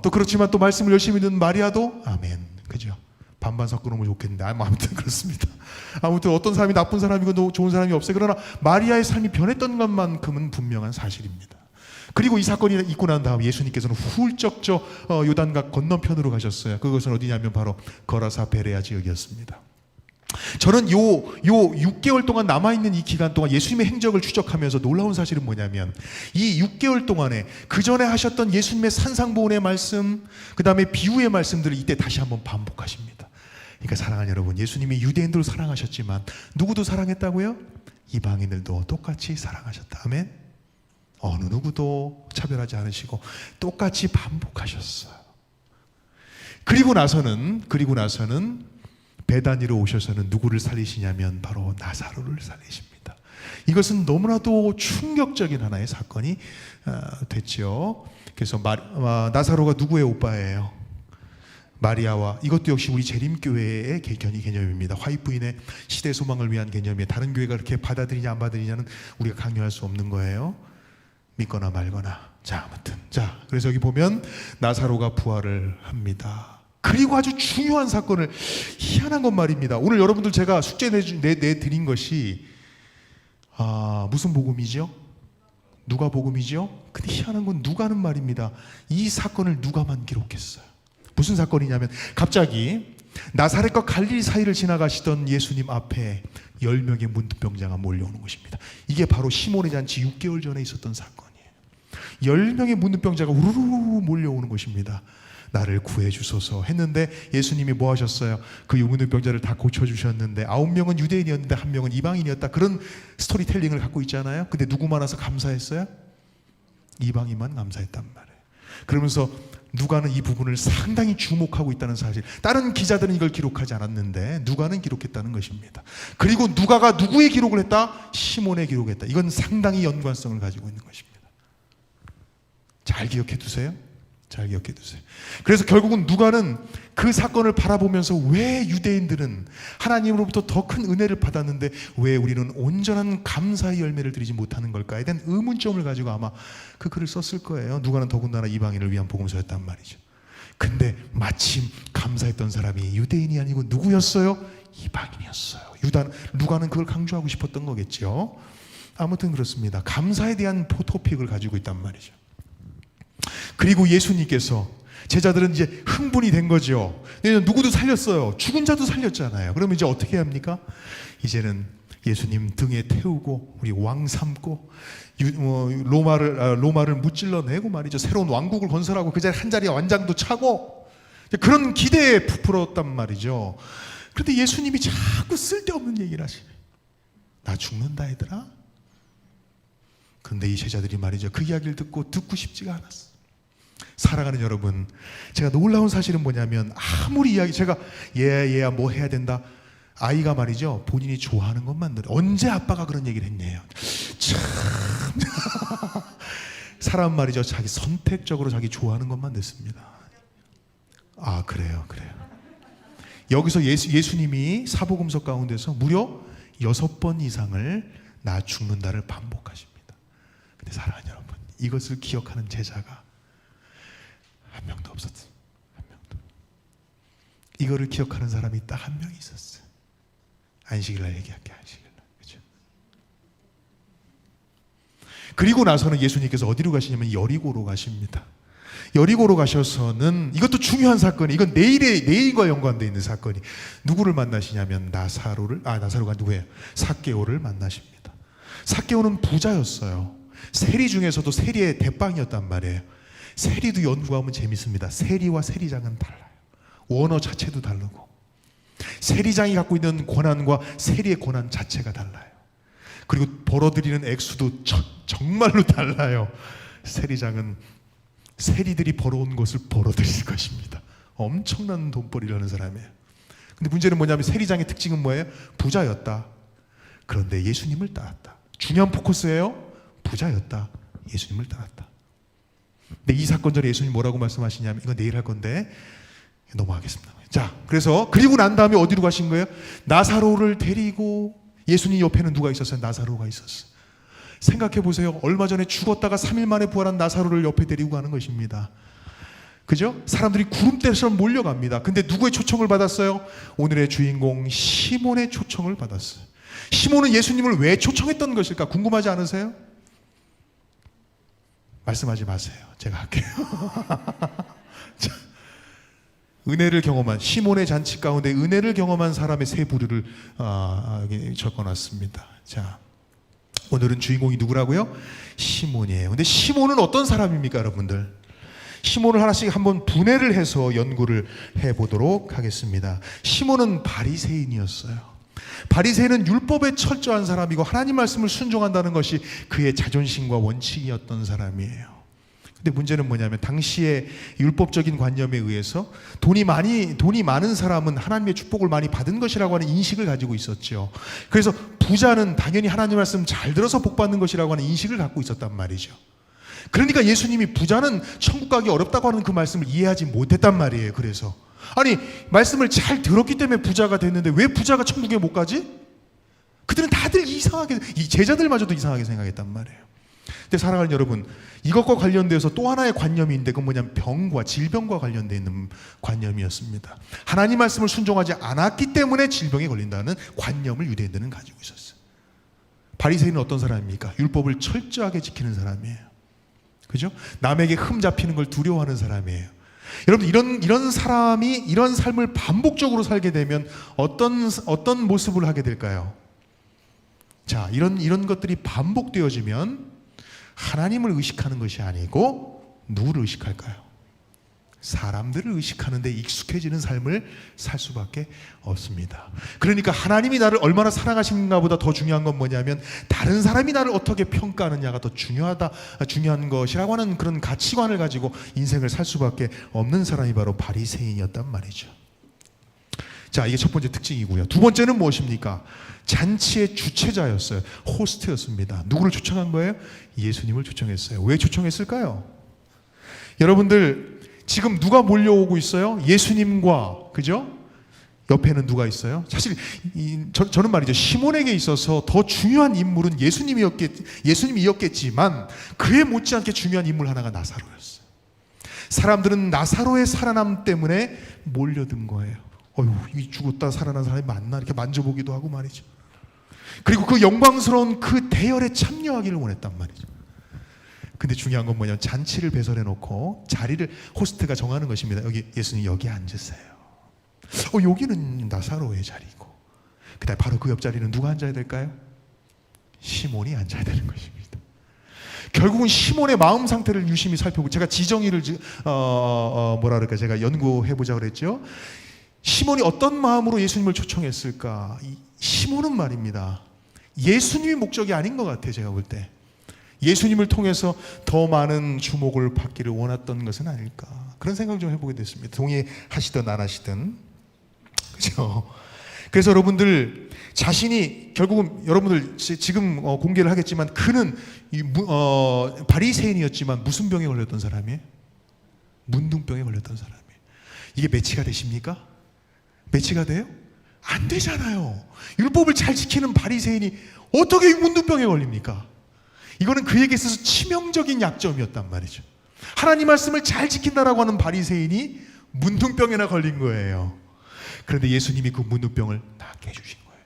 또 그렇지만 또 말씀을 열심히 듣는 마리아도 아멘. 그죠? 반반 섞어 놓으면 좋겠는데, 아무튼 그렇습니다. 아무튼 어떤 사람이 나쁜 사람이고 좋은 사람이 없어요. 그러나 마리아의 삶이 변했던 것만큼은 분명한 사실입니다. 그리고 이 사건이 있고 난 다음 예수님께서는 훌쩍 요단강 건너편으로 가셨어요. 그것은 어디냐면 바로 거라사 베레아 지역이었습니다. 저는 요 6개월 동안 남아있는 이 기간 동안 예수님의 행적을 추적하면서 놀라운 사실은 뭐냐면, 이 6개월 동안에 그 전에 하셨던 예수님의 산상보훈의 말씀, 그 다음에 비유의 말씀들을 이때 다시 한번 반복하십니다. 그러니까 사랑하는 여러분, 예수님이 유대인들을 사랑하셨지만 누구도 사랑했다고요? 이방인들도 똑같이 사랑하셨다. 아멘. 어느 누구도 차별하지 않으시고 똑같이 반복하셨어요. 그리고 나서는 베다니로 오셔서는 누구를 살리시냐면 바로 나사로를 살리십니다. 이것은 너무나도 충격적인 하나의 사건이 됐죠. 그래서 나사로가 누구의 오빠예요? 마리아와, 이것도 역시 우리 재림교회의 개념입니다. 화이트부인의 시대 소망을 위한 개념이에요. 다른 교회가 그렇게 받아들이냐 안 받아들이냐는 우리가 강요할 수 없는 거예요. 믿거나 말거나. 자, 아무튼 자, 그래서 여기 보면 나사로가 부활을 합니다. 그리고 아주 중요한 사건을, 희한한 건 말입니다. 오늘 여러분들 제가 숙제 내드린 것이 무슨 복음이죠? 누가 복음이죠? 근데 희한한 건 누가는 말입니다. 이 사건을 누가만 기록했어요. 무슨 사건이냐면 갑자기 나사렛과 갈릴리 사이를 지나가시던 예수님 앞에 10명의 문둥병자가 몰려오는 것입니다. 이게 바로 시몬의 잔치 6개월 전에 있었던 사건이에요. 10명의 문둥병자가 우르르 몰려오는 것입니다. 나를 구해 주소서 했는데 예수님이 뭐 하셨어요? 그 문둥병자를 다 고쳐주셨는데 9명은 유대인이었는데 1명은 이방인이었다. 그런 스토리텔링을 갖고 있잖아요. 근데 누구만 와서 감사했어요? 이방인만 감사했단 말이에요. 그러면서 누가는 이 부분을 상당히 주목하고 있다는 사실, 다른 기자들은 이걸 기록하지 않았는데 누가는 기록했다는 것입니다. 그리고 누가가 누구의 기록을 했다? 시몬의 기록했다. 이건 상당히 연관성을 가지고 있는 것입니다. 잘 기억해 두세요. 잘 기억해 두세요. 그래서 결국은 누가는 그 사건을 바라보면서 왜 유대인들은 하나님으로부터 더 큰 은혜를 받았는데 왜 우리는 온전한 감사의 열매를 드리지 못하는 걸까에 대한 의문점을 가지고 아마 그 글을 썼을 거예요. 누가는 더군다나 이방인을 위한 복음서였단 말이죠. 근데 마침 감사했던 사람이 유대인이 아니고 누구였어요? 이방인이었어요. 누가는 그걸 강조하고 싶었던 거겠죠. 아무튼 그렇습니다. 감사에 대한 토픽을 가지고 있단 말이죠. 그리고 예수님께서, 제자들은 이제 흥분이 된 거죠. 누구도 살렸어요. 죽은 자도 살렸잖아요. 그러면 이제 어떻게 합니까? 이제는 예수님 등에 태우고 우리 왕 삼고 로마를 무찔러내고 말이죠. 새로운 왕국을 건설하고 그 자리에 한 자리에 완장도 차고 그런 기대에 부풀었단 말이죠. 그런데 예수님이 자꾸 쓸데없는 얘기를 하시네. 나 죽는다 얘들아. 그런데 이 제자들이 말이죠. 그 이야기를 듣고 싶지가 않았어. 사랑하는 여러분, 제가 놀라운 사실은 뭐냐면 아무리 제가 얘야 뭐 해야 된다. 아이가 말이죠. 본인이 좋아하는 것만 들어. 언제 아빠가 그런 얘기를 했네요. 참. 사람 말이죠. 자기 선택적으로 자기 좋아하는 것만 듣습니다. 그래요. 여기서 예수님이 사복음서 가운데서 무려 6번 이상을 나 죽는다를 반복하십니다. 근데 사랑하는 여러분, 이것을 기억하는 제자가 한 명도 없었어요. 한 명도. 이거를 기억하는 사람이 딱 한 명 있었어요. 안식일날 얘기할게. 안식일날. 그렇죠? 그리고 나서는 예수님께서 어디로 가시냐면 여리고로 가십니다. 여리고로 가셔서는 이것도 중요한 사건이, 이건 내일과 연관되어 있는 사건이, 누구를 만나시냐면 나사로가 누구예요? 삭개오를 만나십니다. 삭개오는 부자였어요. 세리 중에서도 세리의 대빵이었단 말이에요. 세리도 연구하면 재밌습니다. 세리와 세리장은 달라요. 원어 자체도 다르고 세리장이 갖고 있는 권한과 세리의 권한 자체가 달라요. 그리고 벌어들이는 액수도 정말로 달라요. 세리장은 세리들이 벌어온 것을 벌어들일 것입니다. 엄청난 돈벌이를 하는 사람이에요. 근데 문제는 뭐냐면 세리장의 특징은 뭐예요? 부자였다. 그런데 예수님을 따랐다. 중요한 포커스예요. 부자였다. 예수님을 따랐다. 근데 이 사건 전에 예수님 뭐라고 말씀하시냐면, 이거 내일 할 건데 넘어가겠습니다. 자, 그리고 난 다음에 어디로 가신 거예요? 나사로를 데리고, 예수님 옆에는 누가 있었어요? 나사로가 있었어요. 생각해 보세요. 얼마 전에 죽었다가 3일 만에 부활한 나사로를 옆에 데리고 가는 것입니다. 그죠? 사람들이 구름대처럼 몰려갑니다. 근데 누구의 초청을 받았어요? 오늘의 주인공 시몬의 초청을 받았어요. 시몬은 예수님을 왜 초청했던 것일까? 궁금하지 않으세요? 말씀하지 마세요. 제가 할게요. 자, 은혜를 경험한, 시몬의 잔치 가운데 은혜를 경험한 사람의 세 부류를 여기 적어놨습니다. 자, 오늘은 주인공이 누구라고요? 시몬이에요. 근데 시몬은 어떤 사람입니까, 여러분들? 시몬을 하나씩 한번 분해를 해서 연구를 해보도록 하겠습니다. 시몬은 바리새인이었어요. 바리새인은 율법에 철저한 사람이고 하나님 말씀을 순종한다는 것이 그의 자존심과 원칙이었던 사람이에요. 근데 문제는 뭐냐면 당시의 율법적인 관념에 의해서 돈이 많은 사람은 하나님의 축복을 많이 받은 것이라고 하는 인식을 가지고 있었죠. 그래서 부자는 당연히 하나님 말씀 잘 들어서 복 받는 것이라고 하는 인식을 갖고 있었단 말이죠. 그러니까 예수님이 부자는 천국 가기 어렵다고 하는 그 말씀을 이해하지 못했단 말이에요. 그래서 아니, 말씀을 잘 들었기 때문에 부자가 됐는데 왜 부자가 천국에 못 가지? 그들은 다들 이상하게, 이 제자들마저도 이상하게 생각했단 말이에요. 근데 사랑하는 여러분, 이것과 관련돼서 또 하나의 관념이 있는데 그건 뭐냐면 병과 질병과 관련되어 있는 관념이었습니다. 하나님 말씀을 순종하지 않았기 때문에 질병에 걸린다는 관념을 유대인들은 가지고 있었어요. 바리새인은 어떤 사람입니까? 율법을 철저하게 지키는 사람이에요. 그죠? 남에게 흠 잡히는 걸 두려워하는 사람이에요. 여러분, 이런 사람이 이런 삶을 반복적으로 살게 되면 어떤 모습을 하게 될까요? 자, 이런 것들이 반복되어지면 하나님을 의식하는 것이 아니고 누구를 의식할까요? 사람들을 의식하는데 익숙해지는 삶을 살 수밖에 없습니다. 그러니까 하나님이 나를 얼마나 사랑하시는가 보다 더 중요한 건 뭐냐면 다른 사람이 나를 어떻게 평가하느냐가 더 중요한 것이라고 하는 그런 가치관을 가지고 인생을 살 수밖에 없는 사람이 바로 바리새인이었단 말이죠. 자, 이게 첫 번째 특징이고요. 두 번째는 무엇입니까? 잔치의 주최자였어요. 호스트였습니다. 누구를 초청한 거예요? 예수님을 초청했어요. 왜 초청했을까요? 여러분들, 지금 누가 몰려오고 있어요? 예수님과, 그죠? 옆에는 누가 있어요? 사실 저는 말이죠, 시몬에게 있어서 더 중요한 인물은 예수님이었겠지만 그에 못지않게 중요한 인물 하나가 나사로였어요. 사람들은 나사로의 살아남 때문에 몰려든 거예요. 이 죽었다 살아난 사람이 맞나? 이렇게 만져보기도 하고 말이죠. 그리고 그 영광스러운 그 대열에 참여하기를 원했단 말이죠. 근데 중요한 건 뭐냐면 잔치를 배설해 놓고 자리를 호스트가 정하는 것입니다. 예수님 여기 앉으세요. 여기는 나사로의 자리고, 그다음에 바로 그 옆자리는 누가 앉아야 될까요? 시몬이 앉아야 되는 것입니다. 결국은 시몬의 마음 상태를 유심히 살펴보고, 제가 지정의를 제가 연구해 보자고 그랬죠. 시몬이 어떤 마음으로 예수님을 초청했을까? 시몬은 말입니다, 예수님이 목적이 아닌 것 같아요. 제가 볼 때 예수님을 통해서 더 많은 주목을 받기를 원했던 것은 아닐까, 그런 생각 좀 해보게 됐습니다. 동의하시든 안 하시든. 그렇죠? 그래서 여러분들 자신이, 결국은 여러분들 지금 공개를 하겠지만 그는 바리새인이었지만 무슨 병에 걸렸던 사람이에요? 문둥병에 걸렸던 사람이에요. 이게 매치가 되십니까? 매치가 돼요? 안 되잖아요. 율법을 잘 지키는 바리새인이 어떻게 문둥병에 걸립니까? 이거는 그에게 있어서 치명적인 약점이었단 말이죠. 하나님 말씀을 잘 지킨다라고 하는 바리새인이 문둥병에나 걸린 거예요. 그런데 예수님이 그 문둥병을 낫게 해주신 거예요.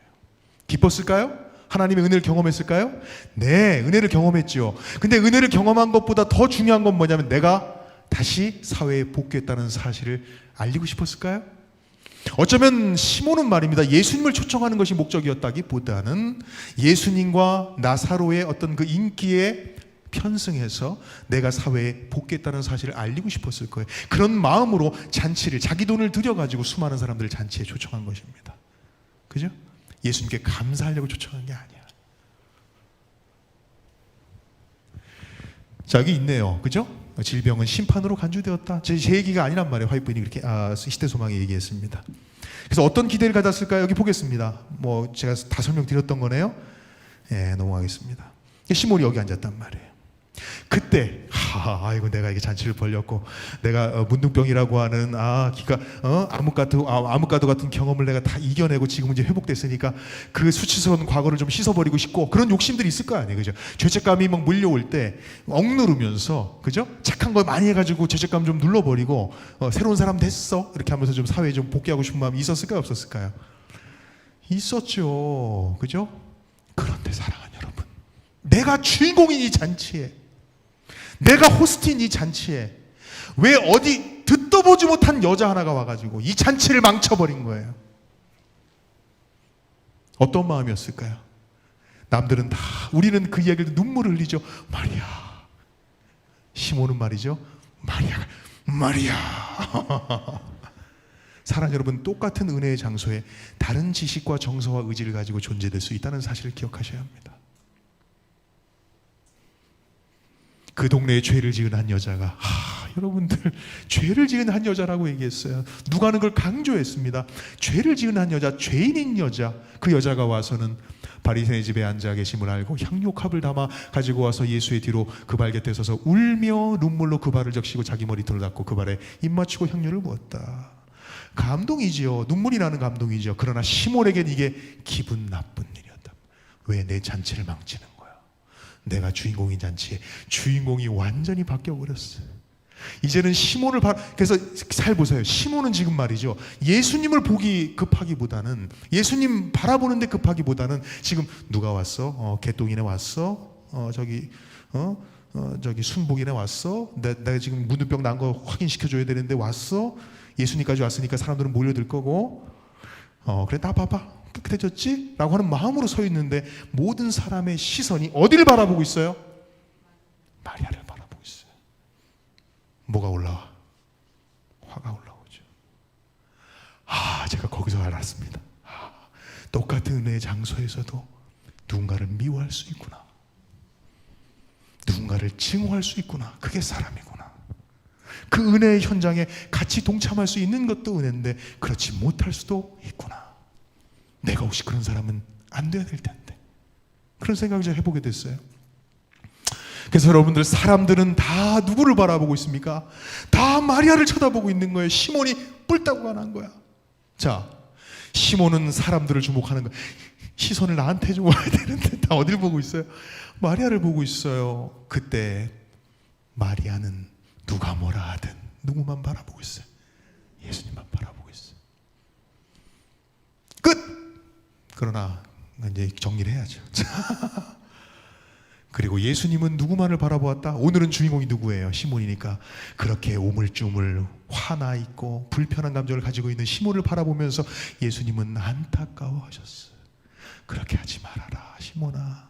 기뻤을까요? 하나님의 은혜를 경험했을까요? 네, 은혜를 경험했죠. 근데 은혜를 경험한 것보다 더 중요한 건 뭐냐면 내가 다시 사회에 복귀했다는 사실을 알리고 싶었을까요? 어쩌면 시몬은 말입니다, 예수님을 초청하는 것이 목적이었다기보다는 예수님과 나사로의 어떤 그 인기에 편승해서 내가 사회에 복귀했다는 사실을 알리고 싶었을 거예요. 그런 마음으로 잔치를, 자기 돈을 들여가지고 수많은 사람들을 잔치에 초청한 것입니다. 그죠? 예수님께 감사하려고 초청한 게 아니야. 자, 여기 있네요. 그죠? 질병은 심판으로 간주되었다. 제 얘기가 아니란 말이에요. 화이트분이 그렇게 시대소망이 얘기했습니다. 그래서 어떤 기대를 가졌을까요? 여기 보겠습니다. 제가 다 설명드렸던 거네요. 넘어가겠습니다. 시몬이 여기 앉았단 말이에요. 그때 아이고 내가 이게 잔치를 벌렸고 내가 문둥병이라고 하는 암흑가도 같은 경험을 내가 다 이겨내고 지금 이제 회복됐으니까 그 수치스러운 과거를 좀 씻어버리고 싶고, 그런 욕심들이 있을 거 아니에요. 그죠? 죄책감이 막 몰려올 때 억누르면서, 그죠? 착한 거 많이 해가지고 죄책감 좀 눌러버리고 새로운 사람 됐어 이렇게 하면서 좀 사회에 좀 복귀하고 싶은 마음이 있었을까요? 없었을까요? 있었죠. 그죠? 그런데 사랑하는 여러분, 내가 주인공인 이 잔치에, 내가 호스트인 이 잔치에 왜 어디 듣도 보지 못한 여자 하나가 와가지고 이 잔치를 망쳐버린 거예요? 어떤 마음이었을까요? 남들은 다, 우리는 그 이야기를 눈물을 흘리죠. 마리아. 시몬은 말이죠, 마리아. 사랑하는 여러분, 똑같은 은혜의 장소에 다른 지식과 정서와 의지를 가지고 존재될 수 있다는 사실을 기억하셔야 합니다. 그 동네에 죄를 지은 한 여자가, 여러분들, 죄를 지은 한 여자라고 얘기했어요. 누가 하는 걸 강조했습니다. 죄를 지은 한 여자, 죄인인 여자. 그 여자가 와서는 바리새인의 집에 앉아 계심을 알고 향료컵을 담아 가지고 와서 예수의 뒤로 그 발 곁에 서서 울며 눈물로 그 발을 적시고 자기 머리털을 닦고 그 발에 입 맞추고 향료를 부었다. 감동이지요. 눈물이 나는 감동이죠. 그러나 시몬에겐 이게 기분 나쁜 일이었다. 왜 내 잔치를 망치는 거야? 내가 주인공인 잔치에 주인공이 완전히 바뀌어버렸어요. 이제는 시몬을 그래서 잘 보세요. 시몬은 지금 말이죠, 예수님을 보기 급하기보다는, 예수님 바라보는데 급하기보다는 지금 누가 왔어? 개똥이네 왔어? 저기 순복이네 왔어? 내가 지금 문둥병 난 거 확인시켜줘야 되는데 왔어? 예수님까지 왔으니까 사람들은 몰려들 거고, 그래 나 봐봐 깨끗해졌지? 라고 하는 마음으로 서 있는데 모든 사람의 시선이 어디를 바라보고 있어요? 마리아를 바라보고 있어요. 뭐가 올라와? 화가 올라오죠. 제가 거기서 알았습니다. 똑같은 은혜의 장소에서도 누군가를 미워할 수 있구나, 누군가를 증오할 수 있구나. 그게 사람이구나. 그 은혜의 현장에 같이 동참할 수 있는 것도 은혜인데 그렇지 못할 수도 있구나. 내가 혹시 그런 사람은 안 돼야 될 텐데, 그런 생각을 제가 해보게 됐어요. 그래서 여러분들, 사람들은 다 누구를 바라보고 있습니까? 다 마리아를 쳐다보고 있는 거예요. 시몬이 뿔따구가 난 거야. 자, 시몬은 사람들을 주목하는 거야. 시선을 나한테 좀 와야 되는데 다 어딜 보고 있어요? 마리아를 보고 있어요. 그때 마리아는 누가 뭐라 하든 누구만 바라보고 있어요? 예수님만 바라보고 있어요. 끝! 그러나 이제 정리를 해야죠. 그리고 예수님은 누구만을 바라보았다? 오늘은 주인공이 누구예요? 시몬이니까. 그렇게 오물쭈물 화나 있고 불편한 감정을 가지고 있는 시몬을 바라보면서 예수님은 안타까워하셨어요. 그렇게 하지 말아라 시몬아,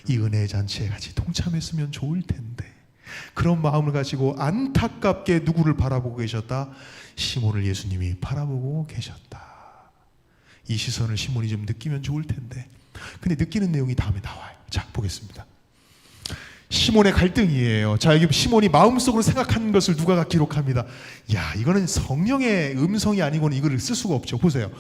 이 은혜의 잔치에 같이 동참했으면 좋을 텐데. 그런 마음을 가지고 안타깝게 누구를 바라보고 계셨다? 시몬을 예수님이 바라보고 계셨다. 이 시선을 시몬이 좀 느끼면 좋을 텐데. 근데 느끼는 내용이 다음에 나와요. 자, 보겠습니다. 시몬의 갈등이에요. 자, 여기 시몬이 마음속으로 생각하는 것을 누가가 기록합니다. 야, 이거는 성령의 음성이 아니고는 이거를 쓸 수가 없죠. 보세요.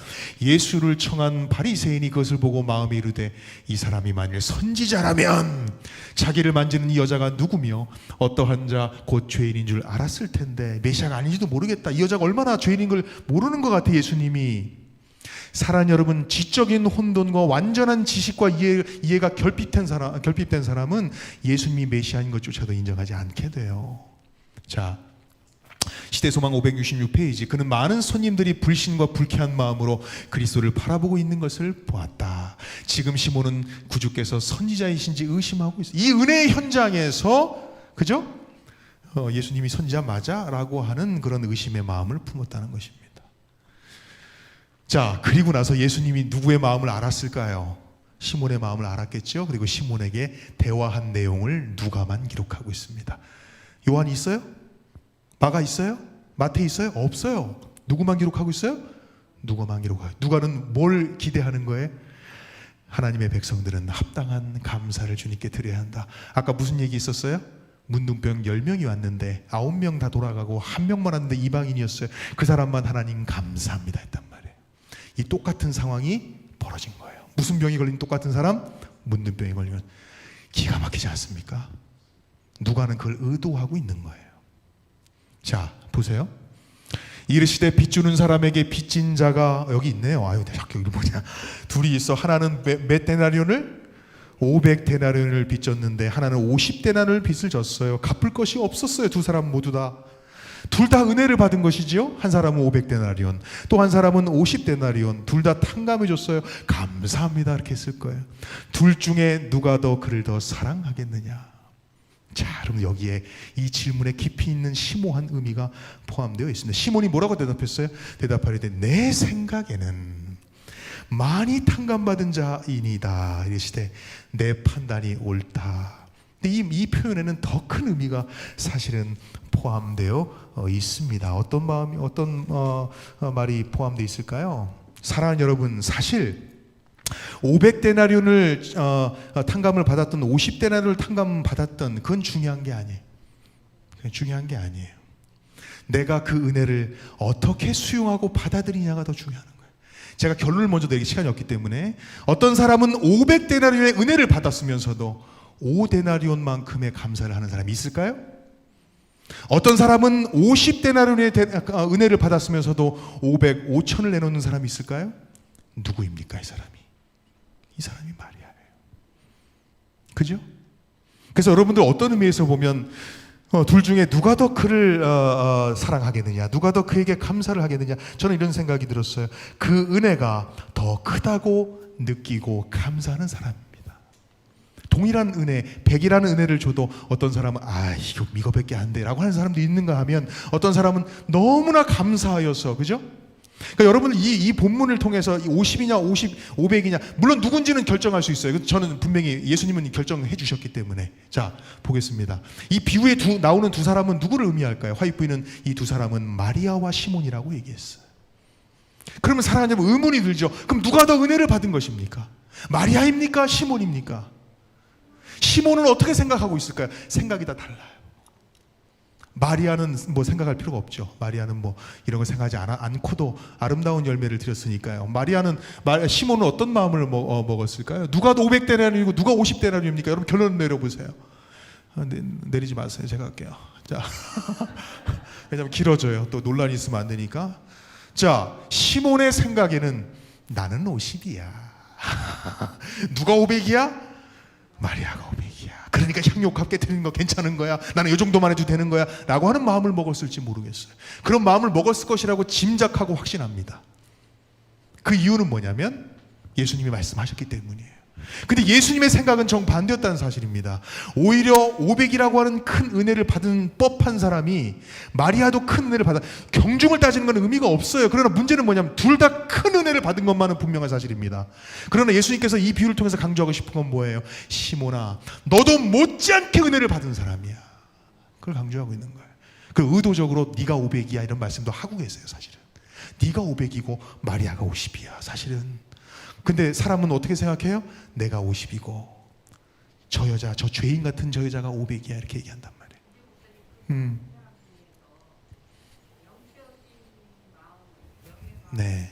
예수를 청한 바리새인이 그것을 보고 마음에 이르되, 이 사람이 만일 선지자라면 자기를 만지는 이 여자가 누구며 어떠한 자 곧 죄인인 줄 알았을 텐데, 메시아가 아닌지도 모르겠다. 이 여자가 얼마나 죄인인 걸 모르는 것 같아. 예수님이. 사랑하는 여러분, 지적인 혼돈과 완전한 지식과 이해가 결핍된 사람은 예수님이 메시아인 것조차도 인정하지 않게 돼요. 자, 시대소망 566페이지. 그는 많은 손님들이 불신과 불쾌한 마음으로 그리스도를 바라보고 있는 것을 보았다. 지금 시몬은 구주께서 선지자이신지 의심하고 있어요. 이 은혜의 현장에서, 그죠? 예수님이 선지자 맞아? 라고 하는 그런 의심의 마음을 품었다는 것입니다. 자, 그리고 나서 예수님이 누구의 마음을 알았을까요? 시몬의 마음을 알았겠죠. 그리고 시몬에게 대화한 내용을 누가만 기록하고 있습니다. 요한이 있어요? 마가 있어요? 마태 있어요? 없어요. 누구만 기록하고 있어요? 누가만 기록하고. 누가는 뭘 기대하는 거예요? 하나님의 백성들은 합당한 감사를 주님께 드려야 한다. 아까 무슨 얘기 있었어요? 문둥병 10명이 왔는데 9명 다 돌아가고 1명만 왔는데 이방인이었어요. 그 사람만 하나님 감사합니다 했단 말이에요. 이 똑같은 상황이 벌어진 거예요. 무슨 병이 걸린 똑같은 사람? 문둥병이 걸리면 기가 막히지 않습니까? 누가는 그걸 의도하고 있는 거예요. 자, 보세요. 이르시되 빚주는 사람에게 빚진 자가 여기 있네요. 아유, 자꾸 여기 뭐냐? 둘이 있어. 하나는 몇 데나리온을? 500데나리온을 빚졌는데 하나는 50데나리온을 빚을 졌어요. 갚을 것이 없었어요. 두 사람 모두 다. 둘 다 은혜를 받은 것이지요. 한 사람은 500데나리온, 또 한 사람은 50데나리온. 둘 다 탕감해 줬어요. 감사합니다 이렇게 했을 거예요. 둘 중에 누가 더 그를 더 사랑하겠느냐? 자, 그럼 여기에 이 질문에 깊이 있는 심오한 의미가 포함되어 있습니다. 시몬이 뭐라고 대답했어요? 대답하려되 내 생각에는 많이 탕감받은 자이니다. 이르시되 내 판단이 옳다. 근데 이 표현에는 더 큰 의미가 사실은 포함되어 있습니다. 어떤 마음이, 어떤 말이 포함되어 있을까요? 사랑하는 여러분, 사실 500데나리온을 탕감을 받았던 50데나리온을 탕감 받았던 그건 중요한 게 아니에요. 그건 중요한 게 아니에요. 내가 그 은혜를 어떻게 수용하고 받아들이냐가 더 중요한 거예요. 제가 결론을 먼저 내기 시간이 없기 때문에 어떤 사람은 500데나리온의 은혜를 받았으면서도 5데나리온만큼의 감사를 하는 사람이 있을까요? 어떤 사람은 50데나리온의 은혜를 받았으면서도 500을 내놓는 사람이 있을까요? 누구입니까 이 사람이? 이 사람이 마리아예요. 그죠? 그래서 여러분들 어떤 의미에서 보면 둘 중에 누가 더 그를 사랑하겠느냐, 누가 더 그에게 감사를 하겠느냐, 저는 이런 생각이 들었어요. 그 은혜가 더 크다고 느끼고 감사하는 사람입니다. 동일한 은혜, 100이라는 은혜를 줘도 어떤 사람은 이거밖에 안 돼 라고 하는 사람도 있는가 하면, 어떤 사람은 너무나 감사하여서, 그죠? 그러니까 여러분들 이 본문을 통해서 50이냐 500이냐, 물론 누군지는 결정할 수 있어요. 저는 분명히 예수님은 결정해 주셨기 때문에. 자, 보겠습니다. 이 비유에 나오는 두 사람은 누구를 의미할까요? 화이프이는 이 두 사람은 마리아와 시몬이라고 얘기했어요. 그러면 사랑하는 여러분, 의문이 들죠. 그럼 누가 더 은혜를 받은 것입니까? 마리아입니까? 시몬입니까? 시몬은 어떻게 생각하고 있을까요? 생각이 다 달라요. 마리아는 뭐 생각할 필요가 없죠. 마리아는 뭐 이런 걸 생각하지 않고도 아름다운 열매를 드렸으니까요. 시몬은 어떤 마음을 먹었을까요? 누가 500데나리온이고 누가 50데나리온입니까? 여러분 결론 내려보세요. 내리지 마세요. 제가 할게요. 자, 왜냐면 길어져요. 또 논란이 있으면 안 되니까. 자, 시몬의 생각에는 나는 50이야. 누가 500이야? 마리아가 500이야. 그러니까 향료값게 드리는 거 괜찮은 거야. 나는 이 정도만 해도 되는 거야. 라고 하는 마음을 먹었을지 모르겠어요. 그런 마음을 먹었을 것이라고 짐작하고 확신합니다. 그 이유는 뭐냐면 예수님이 말씀하셨기 때문이에요. 근데 예수님의 생각은 정반대였다는 사실입니다. 오히려 500이라고 하는 큰 은혜를 받은 법한 사람이, 마리아도 큰 은혜를 받아, 경중을 따지는 건 의미가 없어요. 그러나 문제는 뭐냐면 둘 다 큰 은혜를 받은 것만은 분명한 사실입니다. 그러나 예수님께서 이 비유를 통해서 강조하고 싶은 건 뭐예요? 시몬아, 너도 못지않게 은혜를 받은 사람이야. 그걸 강조하고 있는 거예요. 그 의도적으로 네가 500이야 이런 말씀도 하고 계세요. 사실은 네가 500이고 마리아가 50이야 사실은. 근데 사람은 어떻게 생각해요? 내가 50이고 저 여자, 저 죄인 같은 저 여자가 500이야 이렇게 얘기한단 말이에요. 네.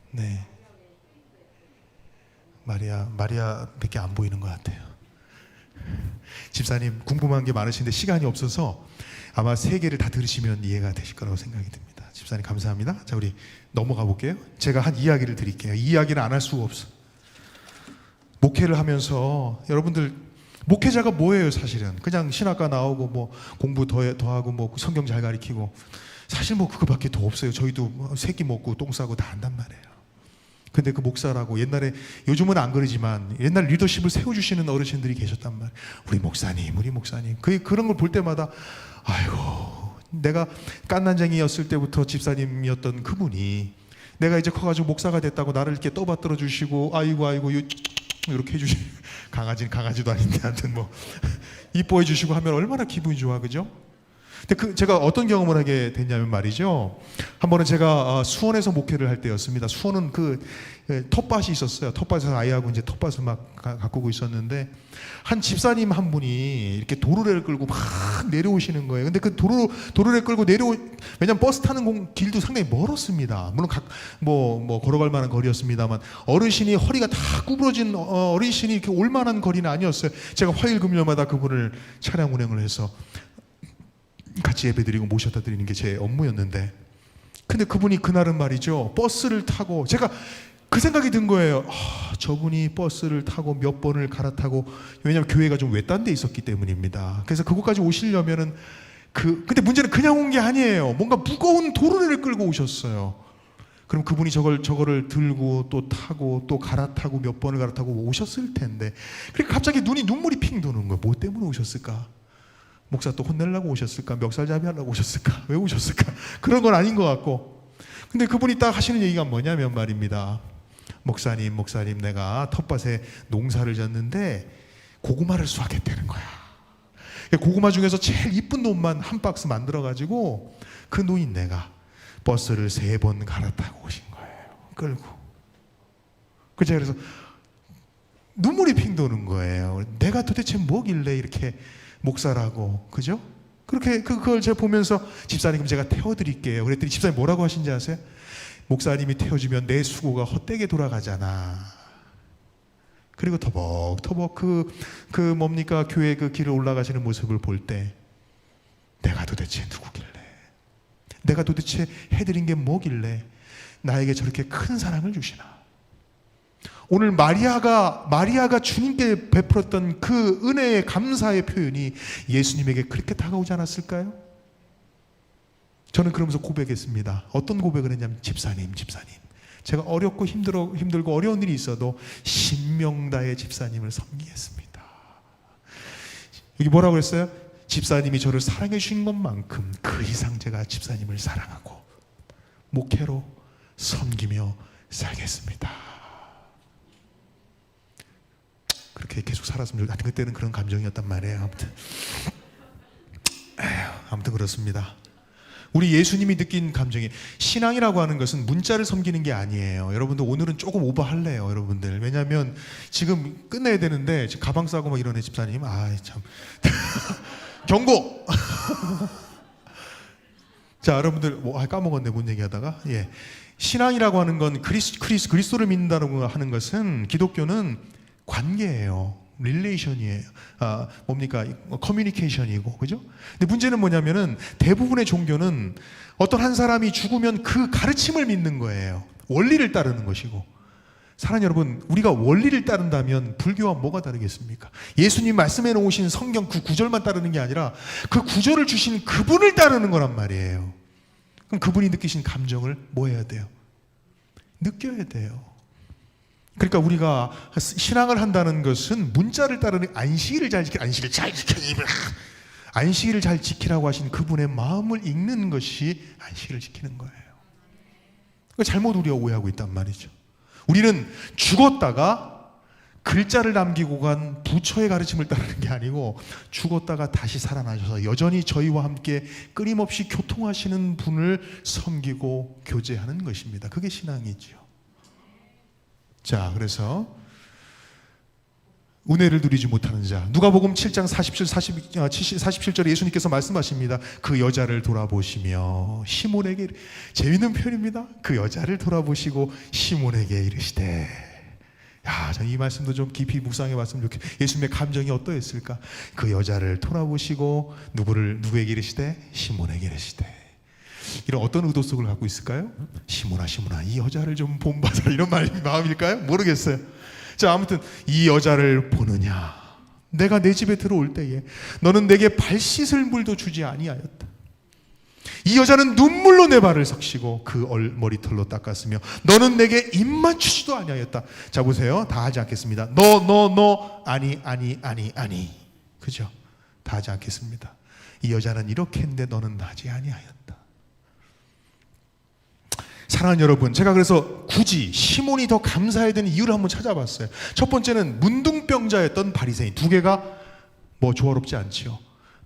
네. 마리아밖에 안 보이는 것 같아요. 집사님 궁금한 게 많으신데 시간이 없어서 아마 세 개를 다 들으시면 이해가 되실 거라고 생각이 듭니다. 집사님 감사합니다. 자, 우리 넘어가 볼게요. 제가 한 이야기를 드릴게요. 이 이야기는 안 할 수가 없어. 목회를 하면서 여러분들, 목회자가 뭐예요? 사실은 그냥 신학과 나오고 뭐 공부 더 하고 뭐 성경 잘 가르치고, 사실 뭐 그거밖에 더 없어요. 저희도 새끼 먹고 똥 싸고 다 한단 말이에요. 근데 그 목사라고, 옛날에, 요즘은 안 그러지만 옛날 리더십을 세워주시는 어르신들이 계셨단 말이에요. 우리 목사님. 그런 걸 볼 때마다 아이고, 내가 깐난쟁이였을 때부터 집사님이었던 그분이 내가 이제 커가지고 목사가 됐다고 나를 이렇게 떠받들어 주시고 아이고 이렇게 해주시고, 강아지도 아닌데 하여튼 뭐 이뻐해 주시고 하면 얼마나 기분이 좋아, 그죠? 근데 제가 어떤 경험을 하게 됐냐면 말이죠. 한 번은 제가 수원에서 목회를 할 때였습니다. 수원은 그 텃밭이 있었어요. 텃밭에서 아이하고 이제 텃밭을 막 가꾸고 있었는데, 한 집사님 한 분이 이렇게 도르래를 끌고 막 내려오시는 거예요. 근데 그 도르래 끌고 왜냐면 버스 타는 길도 상당히 멀었습니다. 물론 뭐 걸어갈 만한 거리였습니다만, 어르신이 허리가 다 구부러진 어르신이 이렇게 올 만한 거리는 아니었어요. 제가 화요일 금요일마다 그분을 차량 운행을 해서 같이 예배드리고 모셔다 드리는 게 제 업무였는데, 근데 그분이 그날은 말이죠, 버스를 타고, 제가 그 생각이 든 거예요. 저분이 버스를 타고 몇 번을 갈아타고, 왜냐하면 교회가 좀 외딴 데 있었기 때문입니다. 그래서 그곳까지 오시려면은 근데 문제는 그냥 온 게 아니에요. 뭔가 무거운 도르래를 끌고 오셨어요. 그럼 그분이 저거를 들고 또 타고 또 갈아타고 몇 번을 갈아타고 오셨을 텐데, 그러니까 갑자기 눈물이 핑 도는 거예요. 뭐 때문에 오셨을까? 목사 또 혼내려고 오셨을까? 멱살잡이 하려고 오셨을까? 왜 오셨을까? 그런 건 아닌 것 같고. 근데 그분이 딱 하시는 얘기가 뭐냐면 말입니다. 목사님, 내가 텃밭에 농사를 졌는데 고구마를 수확했다는 거야. 고구마 중에서 제일 이쁜 놈만 한 박스 만들어가지고 그 노인네가 버스를 3번 갈아타고 오신 거예요. 끌고. 그래서 눈물이 핑 도는 거예요. 내가 도대체 뭐길래 이렇게 목사라고, 그죠? 그렇게 그걸 제가 보면서, 집사님 제가 태워드릴게요. 그랬더니 집사님 뭐라고 하신지 아세요? 목사님이 태워주면 내 수고가 헛되게 돌아가잖아. 그리고 터벅터벅 뭡니까 교회 그 길을 올라가시는 모습을 볼 때, 내가 도대체 누구길래, 내가 도대체 해드린 게 뭐길래 나에게 저렇게 큰 사랑을 주시나? 오늘 마리아가 주님께 베풀었던 그 은혜의 감사의 표현이 예수님에게 그렇게 다가오지 않았을까요? 저는 그러면서 고백했습니다. 어떤 고백을 했냐면, 집사님, 제가 어렵고 힘들고 어려운 일이 있어도 신명다의 집사님을 섬기겠습니다. 여기 뭐라고 그랬어요? 집사님이 저를 사랑해 주신 것만큼 그 이상 제가 집사님을 사랑하고 목회로 섬기며 살겠습니다. 그렇게 계속 살았으면 좋겠다. 그때는 그런 감정이었단 말이에요. 아무튼 그렇습니다. 우리 예수님이 느낀 감정이, 신앙이라고 하는 것은 문자를 섬기는 게 아니에요. 여러분들 오늘은 조금 오버할래요, 여러분들. 왜냐하면 지금 끝내야 되는데 지금 가방 싸고 막 이러네 집사님. 참 경고. 자, 여러분들 까먹었네, 뭔 얘기하다가. 신앙이라고 하는 건 그리스도를 믿는다고 하는 것은, 기독교는 관계예요. 릴레이션이에요. 뭡니까? 커뮤니케이션이고, 그죠? 근데 문제는 뭐냐면은, 대부분의 종교는 어떤 한 사람이 죽으면 그 가르침을 믿는 거예요. 원리를 따르는 것이고. 사랑하는 여러분, 우리가 원리를 따른다면 불교와 뭐가 다르겠습니까? 예수님 말씀해 놓으신 성경 그 구절만 따르는 게 아니라 그 구절을 주신 그분을 따르는 거란 말이에요. 그럼 그분이 느끼신 감정을 뭐 해야 돼요? 느껴야 돼요. 그러니까 우리가 신앙을 한다는 것은 문자를 따르는, 안식일을 잘 지키라고 하신 그분의 마음을 읽는 것이 안식일을 지키는 거예요. 잘못 우리가 오해하고 있단 말이죠. 우리는 죽었다가 글자를 남기고 간 부처의 가르침을 따르는 게 아니고, 죽었다가 다시 살아나셔서 여전히 저희와 함께 끊임없이 교통하시는 분을 섬기고 교제하는 것입니다. 그게 신앙이죠. 자, 그래서 은혜를 누리지 못하는 자, 누가복음 7장 47절에 예수님께서 말씀하십니다. 그 여자를 돌아보시며 시몬에게, 재밌는 표현입니다. 그 여자를 돌아보시고 시몬에게 이르시되. 이 말씀도 좀 깊이 묵상해 봤으면 좋겠어요. 예수님의 감정이 어떠했을까? 그 여자를 돌아보시고 누구에게 이르시되? 시몬에게 이르시되. 이런 어떤 의도성을 갖고 있을까요? 시몬아, 이 여자를 좀 본받아라, 이런 마음일까요? 모르겠어요. 자, 아무튼 이 여자를 보느냐, 내가 내 집에 들어올 때에 너는 내게 발 씻을 물도 주지 아니하였다. 이 여자는 눈물로 내 발을 삭히고 그 머리털로 닦았으며 너는 내게 입 맞추지도 아니하였다. 자, 보세요. 다 하지 않겠습니다. 너 아니. 그죠? 다 하지 않겠습니다. 이 여자는 이렇게 했는데 너는 하지 아니하였다. 사랑하는 여러분, 제가 그래서 굳이 시몬이 더 감사해야 되는 이유를 한번 찾아봤어요. 첫 번째는 문둥병자였던 바리새인. 두 개가 뭐 조화롭지 않지요.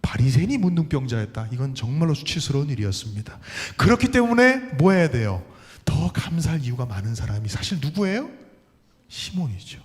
바리새인이 문둥병자였다. 이건 정말로 수치스러운 일이었습니다. 그렇기 때문에 뭐 해야 돼요? 더 감사할 이유가 많은 사람이 사실 누구예요? 시몬이죠.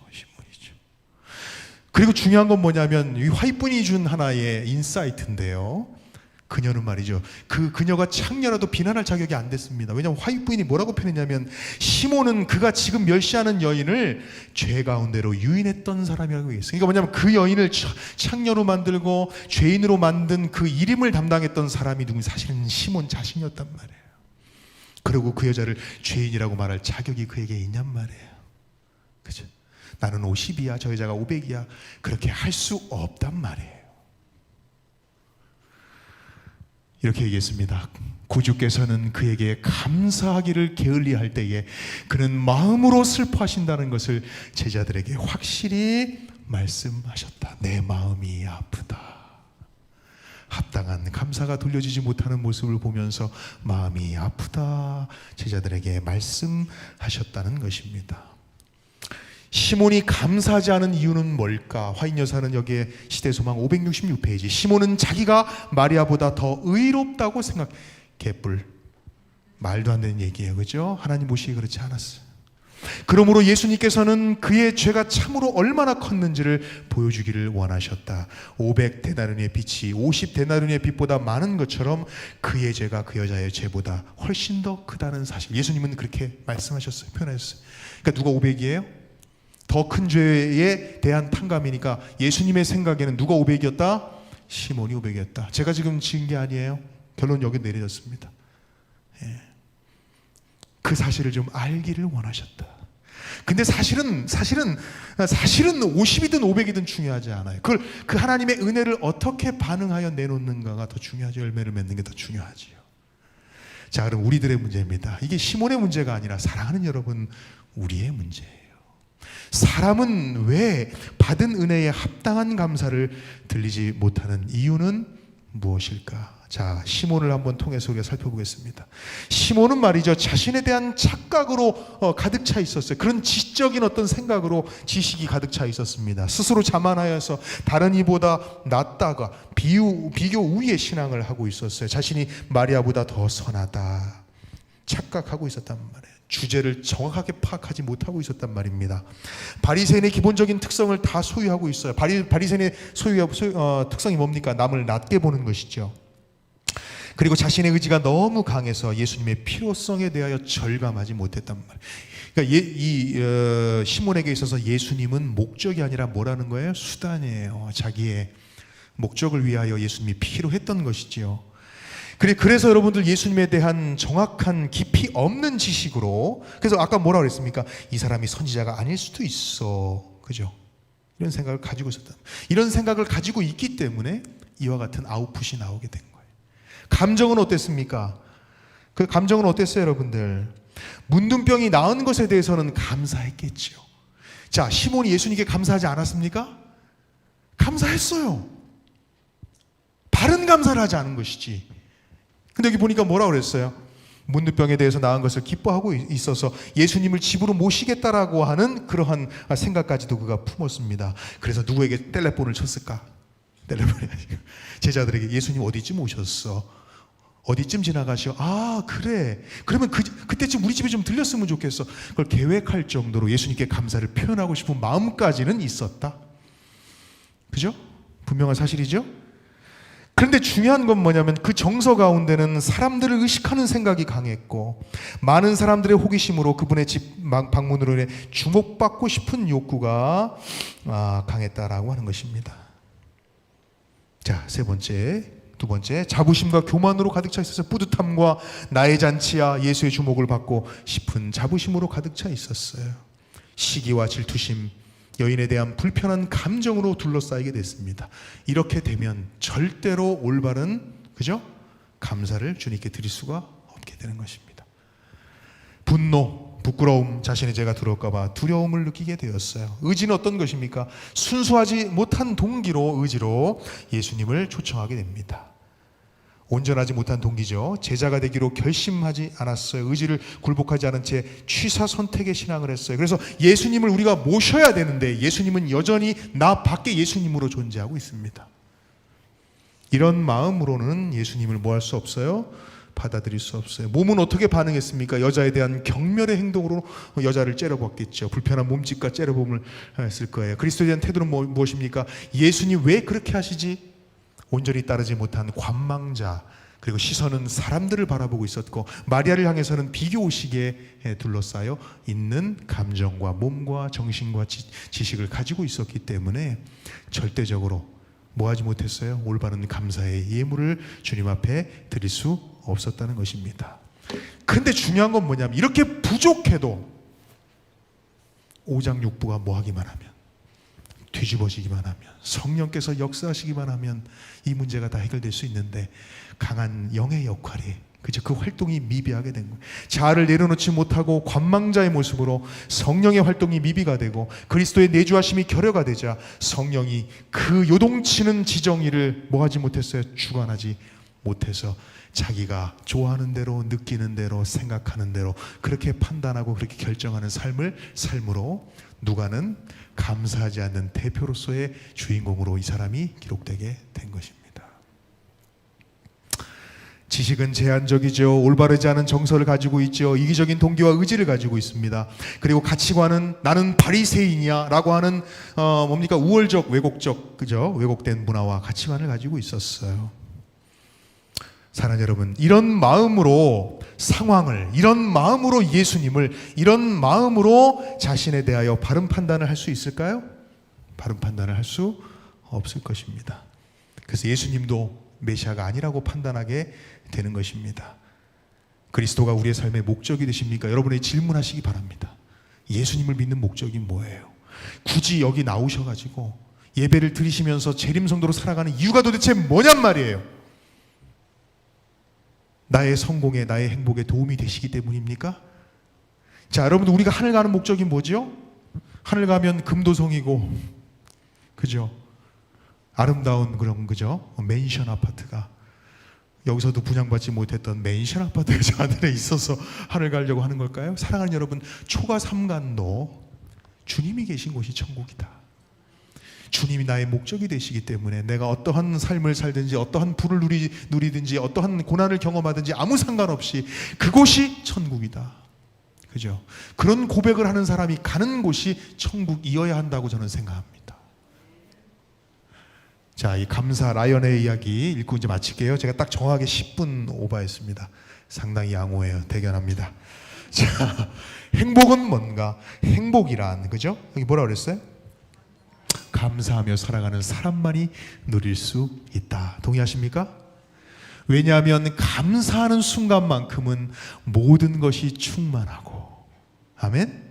그리고 중요한 건 뭐냐면, 이 화이분이 준 하나의 인사이트인데요. 그녀는 말이죠, 그녀가 창녀라도 비난할 자격이 안 됐습니다. 왜냐하면 화이부인이 뭐라고 표현했냐면, 시몬은 그가 지금 멸시하는 여인을 죄 가운데로 유인했던 사람이라고 했어요. 그러니까 뭐냐면 그 여인을 창녀로 만들고 죄인으로 만든 그 이름을 담당했던 사람이 누구냐? 사실은 시몬 자신이었단 말이에요. 그리고 그 여자를 죄인이라고 말할 자격이 그에게 있냔 말이에요. 그죠? 나는 50이야, 저 여자가 500이야, 그렇게 할 수 없단 말이에요. 이렇게 얘기했습니다. 구주께서는 그에게 감사하기를 게을리할 때에 그는 마음으로 슬퍼하신다는 것을 제자들에게 확실히 말씀하셨다. 내 마음이 아프다. 합당한 감사가 돌려지지 못하는 모습을 보면서 마음이 아프다, 제자들에게 말씀하셨다는 것입니다. 시몬이 감사하지 않은 이유는 뭘까? 화인 여사는 여기에 시대소망 566페이지, 시몬은 자기가 마리아보다 더 의롭다고 생각. 개뿔, 말도 안 되는 얘기예요, 그죠? 하나님 보시기에 그렇지 않았어요. 그러므로 예수님께서는 그의 죄가 참으로 얼마나 컸는지를 보여주기를 원하셨다. 500데나리온의 빛이 50데나리온의 빛보다 많은 것처럼 그의 죄가 그 여자의 죄보다 훨씬 더 크다는 사실, 예수님은 그렇게 말씀하셨어요, 표현하셨어요. 그러니까 누가 500이에요? 더 큰 죄에 대한 탕감이니까 예수님의 생각에는 누가 500이었다? 시몬이 500이었다. 제가 지금 지은 게 아니에요. 결론 여기 내려졌습니다. 그 사실을 좀 알기를 원하셨다. 근데 사실은 50이든 500이든 중요하지 않아요. 그걸 그 하나님의 은혜를 어떻게 반응하여 내놓는가가 더 중요하죠. 열매를 맺는 게 더 중요하지요. 자, 그럼 우리들의 문제입니다. 이게 시몬의 문제가 아니라 사랑하는 여러분, 우리의 문제예요. 사람은 왜 받은 은혜에 합당한 감사를 들리지 못하는 이유는 무엇일까? 자, 시몬을 한번 통해서 우리가 살펴보겠습니다. 시몬은 말이죠, 자신에 대한 착각으로 가득 차 있었어요. 그런 지적인 어떤 생각으로 지식이 가득 차 있었습니다. 스스로 자만하여서 다른 이보다 낫다가 비교 우위의 신앙을 하고 있었어요. 자신이 마리아보다 더 선하다 착각하고 있었단 말이에요. 주제를 정확하게 파악하지 못하고 있었단 말입니다. 바리새인의 기본적인 특성을 다 소유하고 있어요. 바리새인의 특성이 뭡니까? 남을 낮게 보는 것이죠. 그리고 자신의 의지가 너무 강해서 예수님의 필요성에 대하여 절감하지 못했단 말이에요. 그러니까 시몬에게 있어서 예수님은 목적이 아니라 뭐라는 거예요? 수단이에요. 자기의 목적을 위하여 예수님이 필요했던 것이지요. 그래서 여러분들 예수님에 대한 정확한 깊이 없는 지식으로, 그래서 아까 뭐라고 그랬습니까? 이 사람이 선지자가 아닐 수도 있어. 그죠? 이런 생각을 가지고 있었다. 이런 생각을 가지고 있기 때문에 이와 같은 아웃풋이 나오게 된 거예요. 감정은 어땠습니까? 그 감정은 어땠어요, 여러분들? 문둥병이 나은 것에 대해서는 감사했겠죠. 자, 시몬이 예수님께 감사하지 않았습니까? 감사했어요. 바른 감사를 하지 않은 것이지. 근데 여기 보니까 뭐라고 그랬어요? 문둥병에 대해서 나은 것을 기뻐하고 있어서 예수님을 집으로 모시겠다라고 하는 그러한 생각까지도 그가 품었습니다. 그래서 누구에게 텔레폰을 쳤을까? 텔레폰이 아니고 제자들에게 예수님 어디쯤 오셨어? 어디쯤 지나가시오? 아, 그래. 그러면 그때쯤 우리 집에 좀 들렸으면 좋겠어. 그걸 계획할 정도로 예수님께 감사를 표현하고 싶은 마음까지는 있었다. 그죠? 분명한 사실이죠? 그런데 중요한 건 뭐냐면 그 정서 가운데는 사람들을 의식하는 생각이 강했고 많은 사람들의 호기심으로 그분의 집 방문으로 인해 주목받고 싶은 욕구가 강했다라고 하는 것입니다. 자, 두 번째, 자부심과 교만으로 가득 차 있었어요. 뿌듯함과 나의 잔치야 예수의 주목을 받고 싶은 자부심으로 가득 차 있었어요. 시기와 질투심, 여인에 대한 불편한 감정으로 둘러싸이게 됐습니다. 이렇게 되면 절대로 올바른, 그죠? 감사를 주님께 드릴 수가 없게 되는 것입니다. 분노, 부끄러움, 자신의 죄가 들어올까 봐 두려움을 느끼게 되었어요. 의지는 어떤 것입니까? 순수하지 못한 의지로 예수님을 초청하게 됩니다. 온전하지 못한 동기죠. 제자가 되기로 결심하지 않았어요. 의지를 굴복하지 않은 채 취사 선택의 신앙을 했어요. 그래서 예수님을 우리가 모셔야 되는데 예수님은 여전히 나 밖에 예수님으로 존재하고 있습니다. 이런 마음으로는 예수님을 뭐 할 수 없어요? 받아들일 수 없어요. 몸은 어떻게 반응했습니까? 여자에 대한 경멸의 행동으로 여자를 째려봤겠죠. 불편한 몸짓과 째려봄을 했을 거예요. 그리스도에 대한 태도는 무엇입니까? 예수님 왜 그렇게 하시지? 온전히 따르지 못한 관망자, 그리고 시선은 사람들을 바라보고 있었고 마리아를 향해서는 비교의식에 둘러싸여 있는 감정과 몸과 정신과 지식을 가지고 있었기 때문에 절대적으로 뭐하지 못했어요? 올바른 감사의 예물을 주님 앞에 드릴 수 없었다는 것입니다. 그런데 중요한 건 뭐냐면 이렇게 부족해도 5장 6부가 뭐하기만 하면, 뒤집어지기만 하면, 성령께서 역사하시기만 하면 이 문제가 다 해결될 수 있는데 강한 영의 역할이, 그죠? 그 활동이 미비하게 된 거예요. 자아를 내려놓지 못하고 관망자의 모습으로 성령의 활동이 미비가 되고 그리스도의 내주하심이 결여가 되자 성령이 그 요동치는 지정의를 뭐하지 못했어요? 주관하지 못해서 자기가 좋아하는 대로, 느끼는 대로, 생각하는 대로 그렇게 판단하고 그렇게 결정하는 삶으로 누가는 감사하지 않는 대표로서의 주인공으로 이 사람이 기록되게 된 것입니다. 지식은 제한적이죠. 올바르지 않은 정서를 가지고 있죠. 이기적인 동기와 의지를 가지고 있습니다. 그리고 가치관은 나는 바리새인이야 라고 하는 우월적, 왜곡적, 그죠? 왜곡된 문화와 가치관을 가지고 있었어요. 사랑하는 여러분, 이런 마음으로 상황을, 이런 마음으로 예수님을, 이런 마음으로 자신에 대하여 바른 판단을 할 수 있을까요? 바른 판단을 할 수 없을 것입니다. 그래서 예수님도 메시아가 아니라고 판단하게 되는 것입니다. 그리스도가 우리의 삶의 목적이 되십니까? 여러분이 질문하시기 바랍니다. 예수님을 믿는 목적이 뭐예요? 굳이 여기 나오셔가지고 예배를 드리시면서 재림성도로 살아가는 이유가 도대체 뭐냔 말이에요. 나의 성공에, 나의 행복에 도움이 되시기 때문입니까? 자, 여러분들, 우리가 하늘 가는 목적이 뭐죠? 하늘 가면 금도성이고, 그죠? 아름다운 그런, 그죠? 맨션 아파트가, 여기서도 분양받지 못했던 맨션 아파트가 저 하늘에 있어서 하늘 가려고 하는 걸까요? 사랑하는 여러분, 초가 삼간도 주님이 계신 곳이 천국이다. 주님이 나의 목적이 되시기 때문에 내가 어떠한 삶을 살든지 어떠한 부를 누리든지 어떠한 고난을 경험하든지 아무 상관없이 그곳이 천국이다. 그죠? 그런 고백을 하는 사람이 가는 곳이 천국이어야 한다고 저는 생각합니다. 자, 이 감사 라연의 이야기 읽고 이제 마칠게요. 제가 딱 정확하게 10분 오버했습니다. 상당히 양호해요. 대견합니다. 자, 행복은 뭔가? 행복이란, 그죠? 여기 뭐라 그랬어요? 감사하며 살아가는 사람만이 누릴 수 있다. 동의하십니까? 왜냐하면 감사하는 순간만큼은 모든 것이 충만하고, 아멘?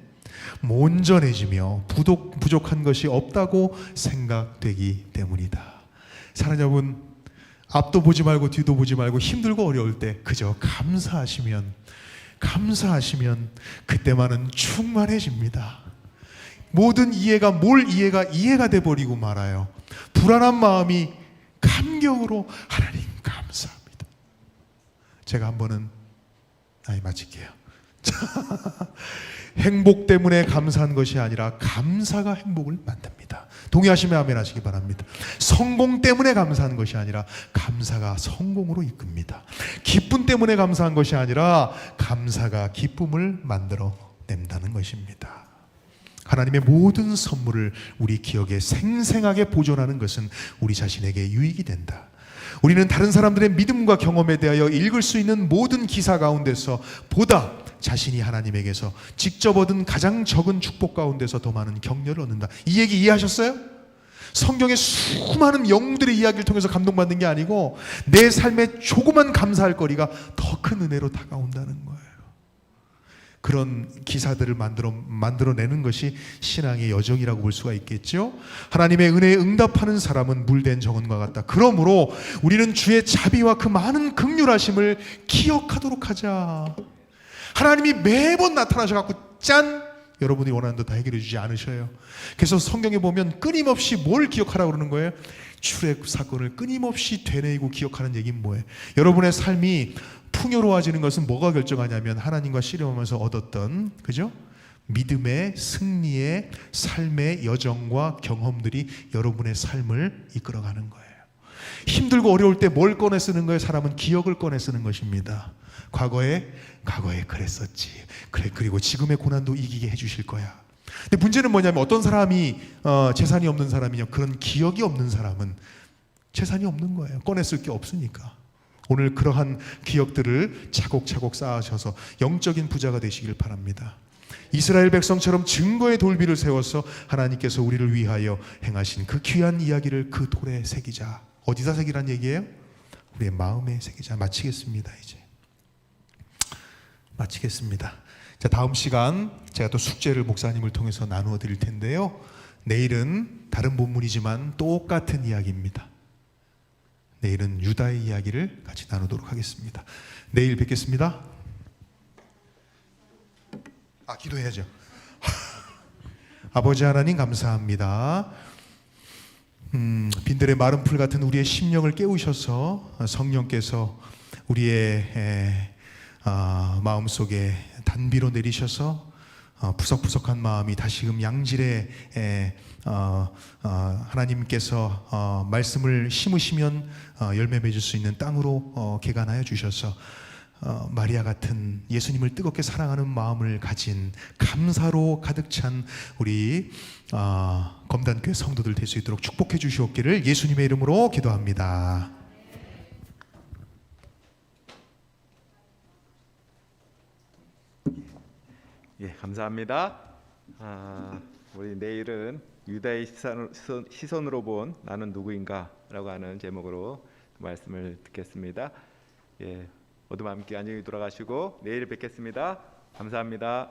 온전해지며 부족한 것이 없다고 생각되기 때문이다. 사랑하는 여러분, 앞도 보지 말고 뒤도 보지 말고 힘들고 어려울 때 그저 감사하시면 그때만은 충만해집니다. 모든 이해가 이해가 돼버리고 말아요. 불안한 마음이 감격으로 하나님 감사합니다. 제가 한 번은 마칠게요. 행복 때문에 감사한 것이 아니라 감사가 행복을 만듭니다. 동의하시면 아멘 하시기 바랍니다. 성공 때문에 감사한 것이 아니라 감사가 성공으로 이끕니다. 기쁨 때문에 감사한 것이 아니라 감사가 기쁨을 만들어 낸다는 것입니다. 하나님의 모든 선물을 우리 기억에 생생하게 보존하는 것은 우리 자신에게 유익이 된다. 우리는 다른 사람들의 믿음과 경험에 대하여 읽을 수 있는 모든 기사 가운데서 보다 자신이 하나님에게서 직접 얻은 가장 적은 축복 가운데서 더 많은 격려를 얻는다. 이 얘기 이해하셨어요? 성경의 수많은 영웅들의 이야기를 통해서 감동받는 게 아니고 내 삶에 조그만 감사할 거리가 더 큰 은혜로 다가온다는 거예요. 그런 기사들을 만들어내는 것이 신앙의 여정이라고 볼 수가 있겠죠. 하나님의 은혜에 응답하는 사람은 물된 정원과 같다. 그러므로 우리는 주의 자비와 그 많은 긍휼하심을 기억하도록 하자. 하나님이 매번 나타나셔갖고 짠! 여러분이 원하는 거 다 해결해 주지 않으셔요. 그래서 성경에 보면 끊임없이 뭘 기억하라고 그러는 거예요? 출애굽 사건을 끊임없이 되뇌이고 기억하는 얘기는 뭐예요? 여러분의 삶이 풍요로워지는 것은 뭐가 결정하냐면 하나님과 씨름하면서 얻었던, 그죠? 믿음의 승리의 삶의 여정과 경험들이 여러분의 삶을 이끌어가는 거예요. 힘들고 어려울 때 뭘 꺼내 쓰는 거예요? 사람은 기억을 꺼내 쓰는 것입니다. 과거에 그랬었지. 그래, 그리고 지금의 고난도 이기게 해주실 거야. 근데 문제는 뭐냐면 어떤 사람이 재산이 없는 사람이냐, 그런 기억이 없는 사람은 재산이 없는 거예요. 꺼내 쓸 게 없으니까. 오늘 그러한 기억들을 차곡차곡 쌓으셔서 영적인 부자가 되시길 바랍니다. 이스라엘 백성처럼 증거의 돌비를 세워서 하나님께서 우리를 위하여 행하신 그 귀한 이야기를 그 돌에 새기자. 어디다 새기란 얘기예요? 우리의 마음에 새기자. 마치겠습니다. 이제 마치겠습니다. 자, 다음 시간 제가 또 숙제를 목사님을 통해서 나누어 드릴 텐데요. 내일은 다른 본문이지만 똑같은 이야기입니다. 내일은 유다의 이야기를 같이 나누도록 하겠습니다. 내일 뵙겠습니다. 기도해야죠. 아버지 하나님 감사합니다. 빈들의 마른 풀 같은 우리의 심령을 깨우셔서 성령께서 우리의 마음속에 단비로 내리셔서 푸석푸석한 마음이 다시금 양질의 하나님께서 말씀을 심으시면 열매 맺을 수 있는 땅으로 개간하여 주셔서 마리아 같은 예수님을 뜨겁게 사랑하는 마음을 가진 감사로 가득 찬 우리 검단교회 성도들 될 수 있도록 축복해 주시옵기를 예수님의 이름으로 기도합니다. 예, 감사합니다. 우리 내일은 유다의 시선으로 본 나는 누구인가라고 하는 제목으로 말씀을 듣겠습니다. 예, 모두 함께 안녕히 돌아가시고 내일 뵙겠습니다. 감사합니다.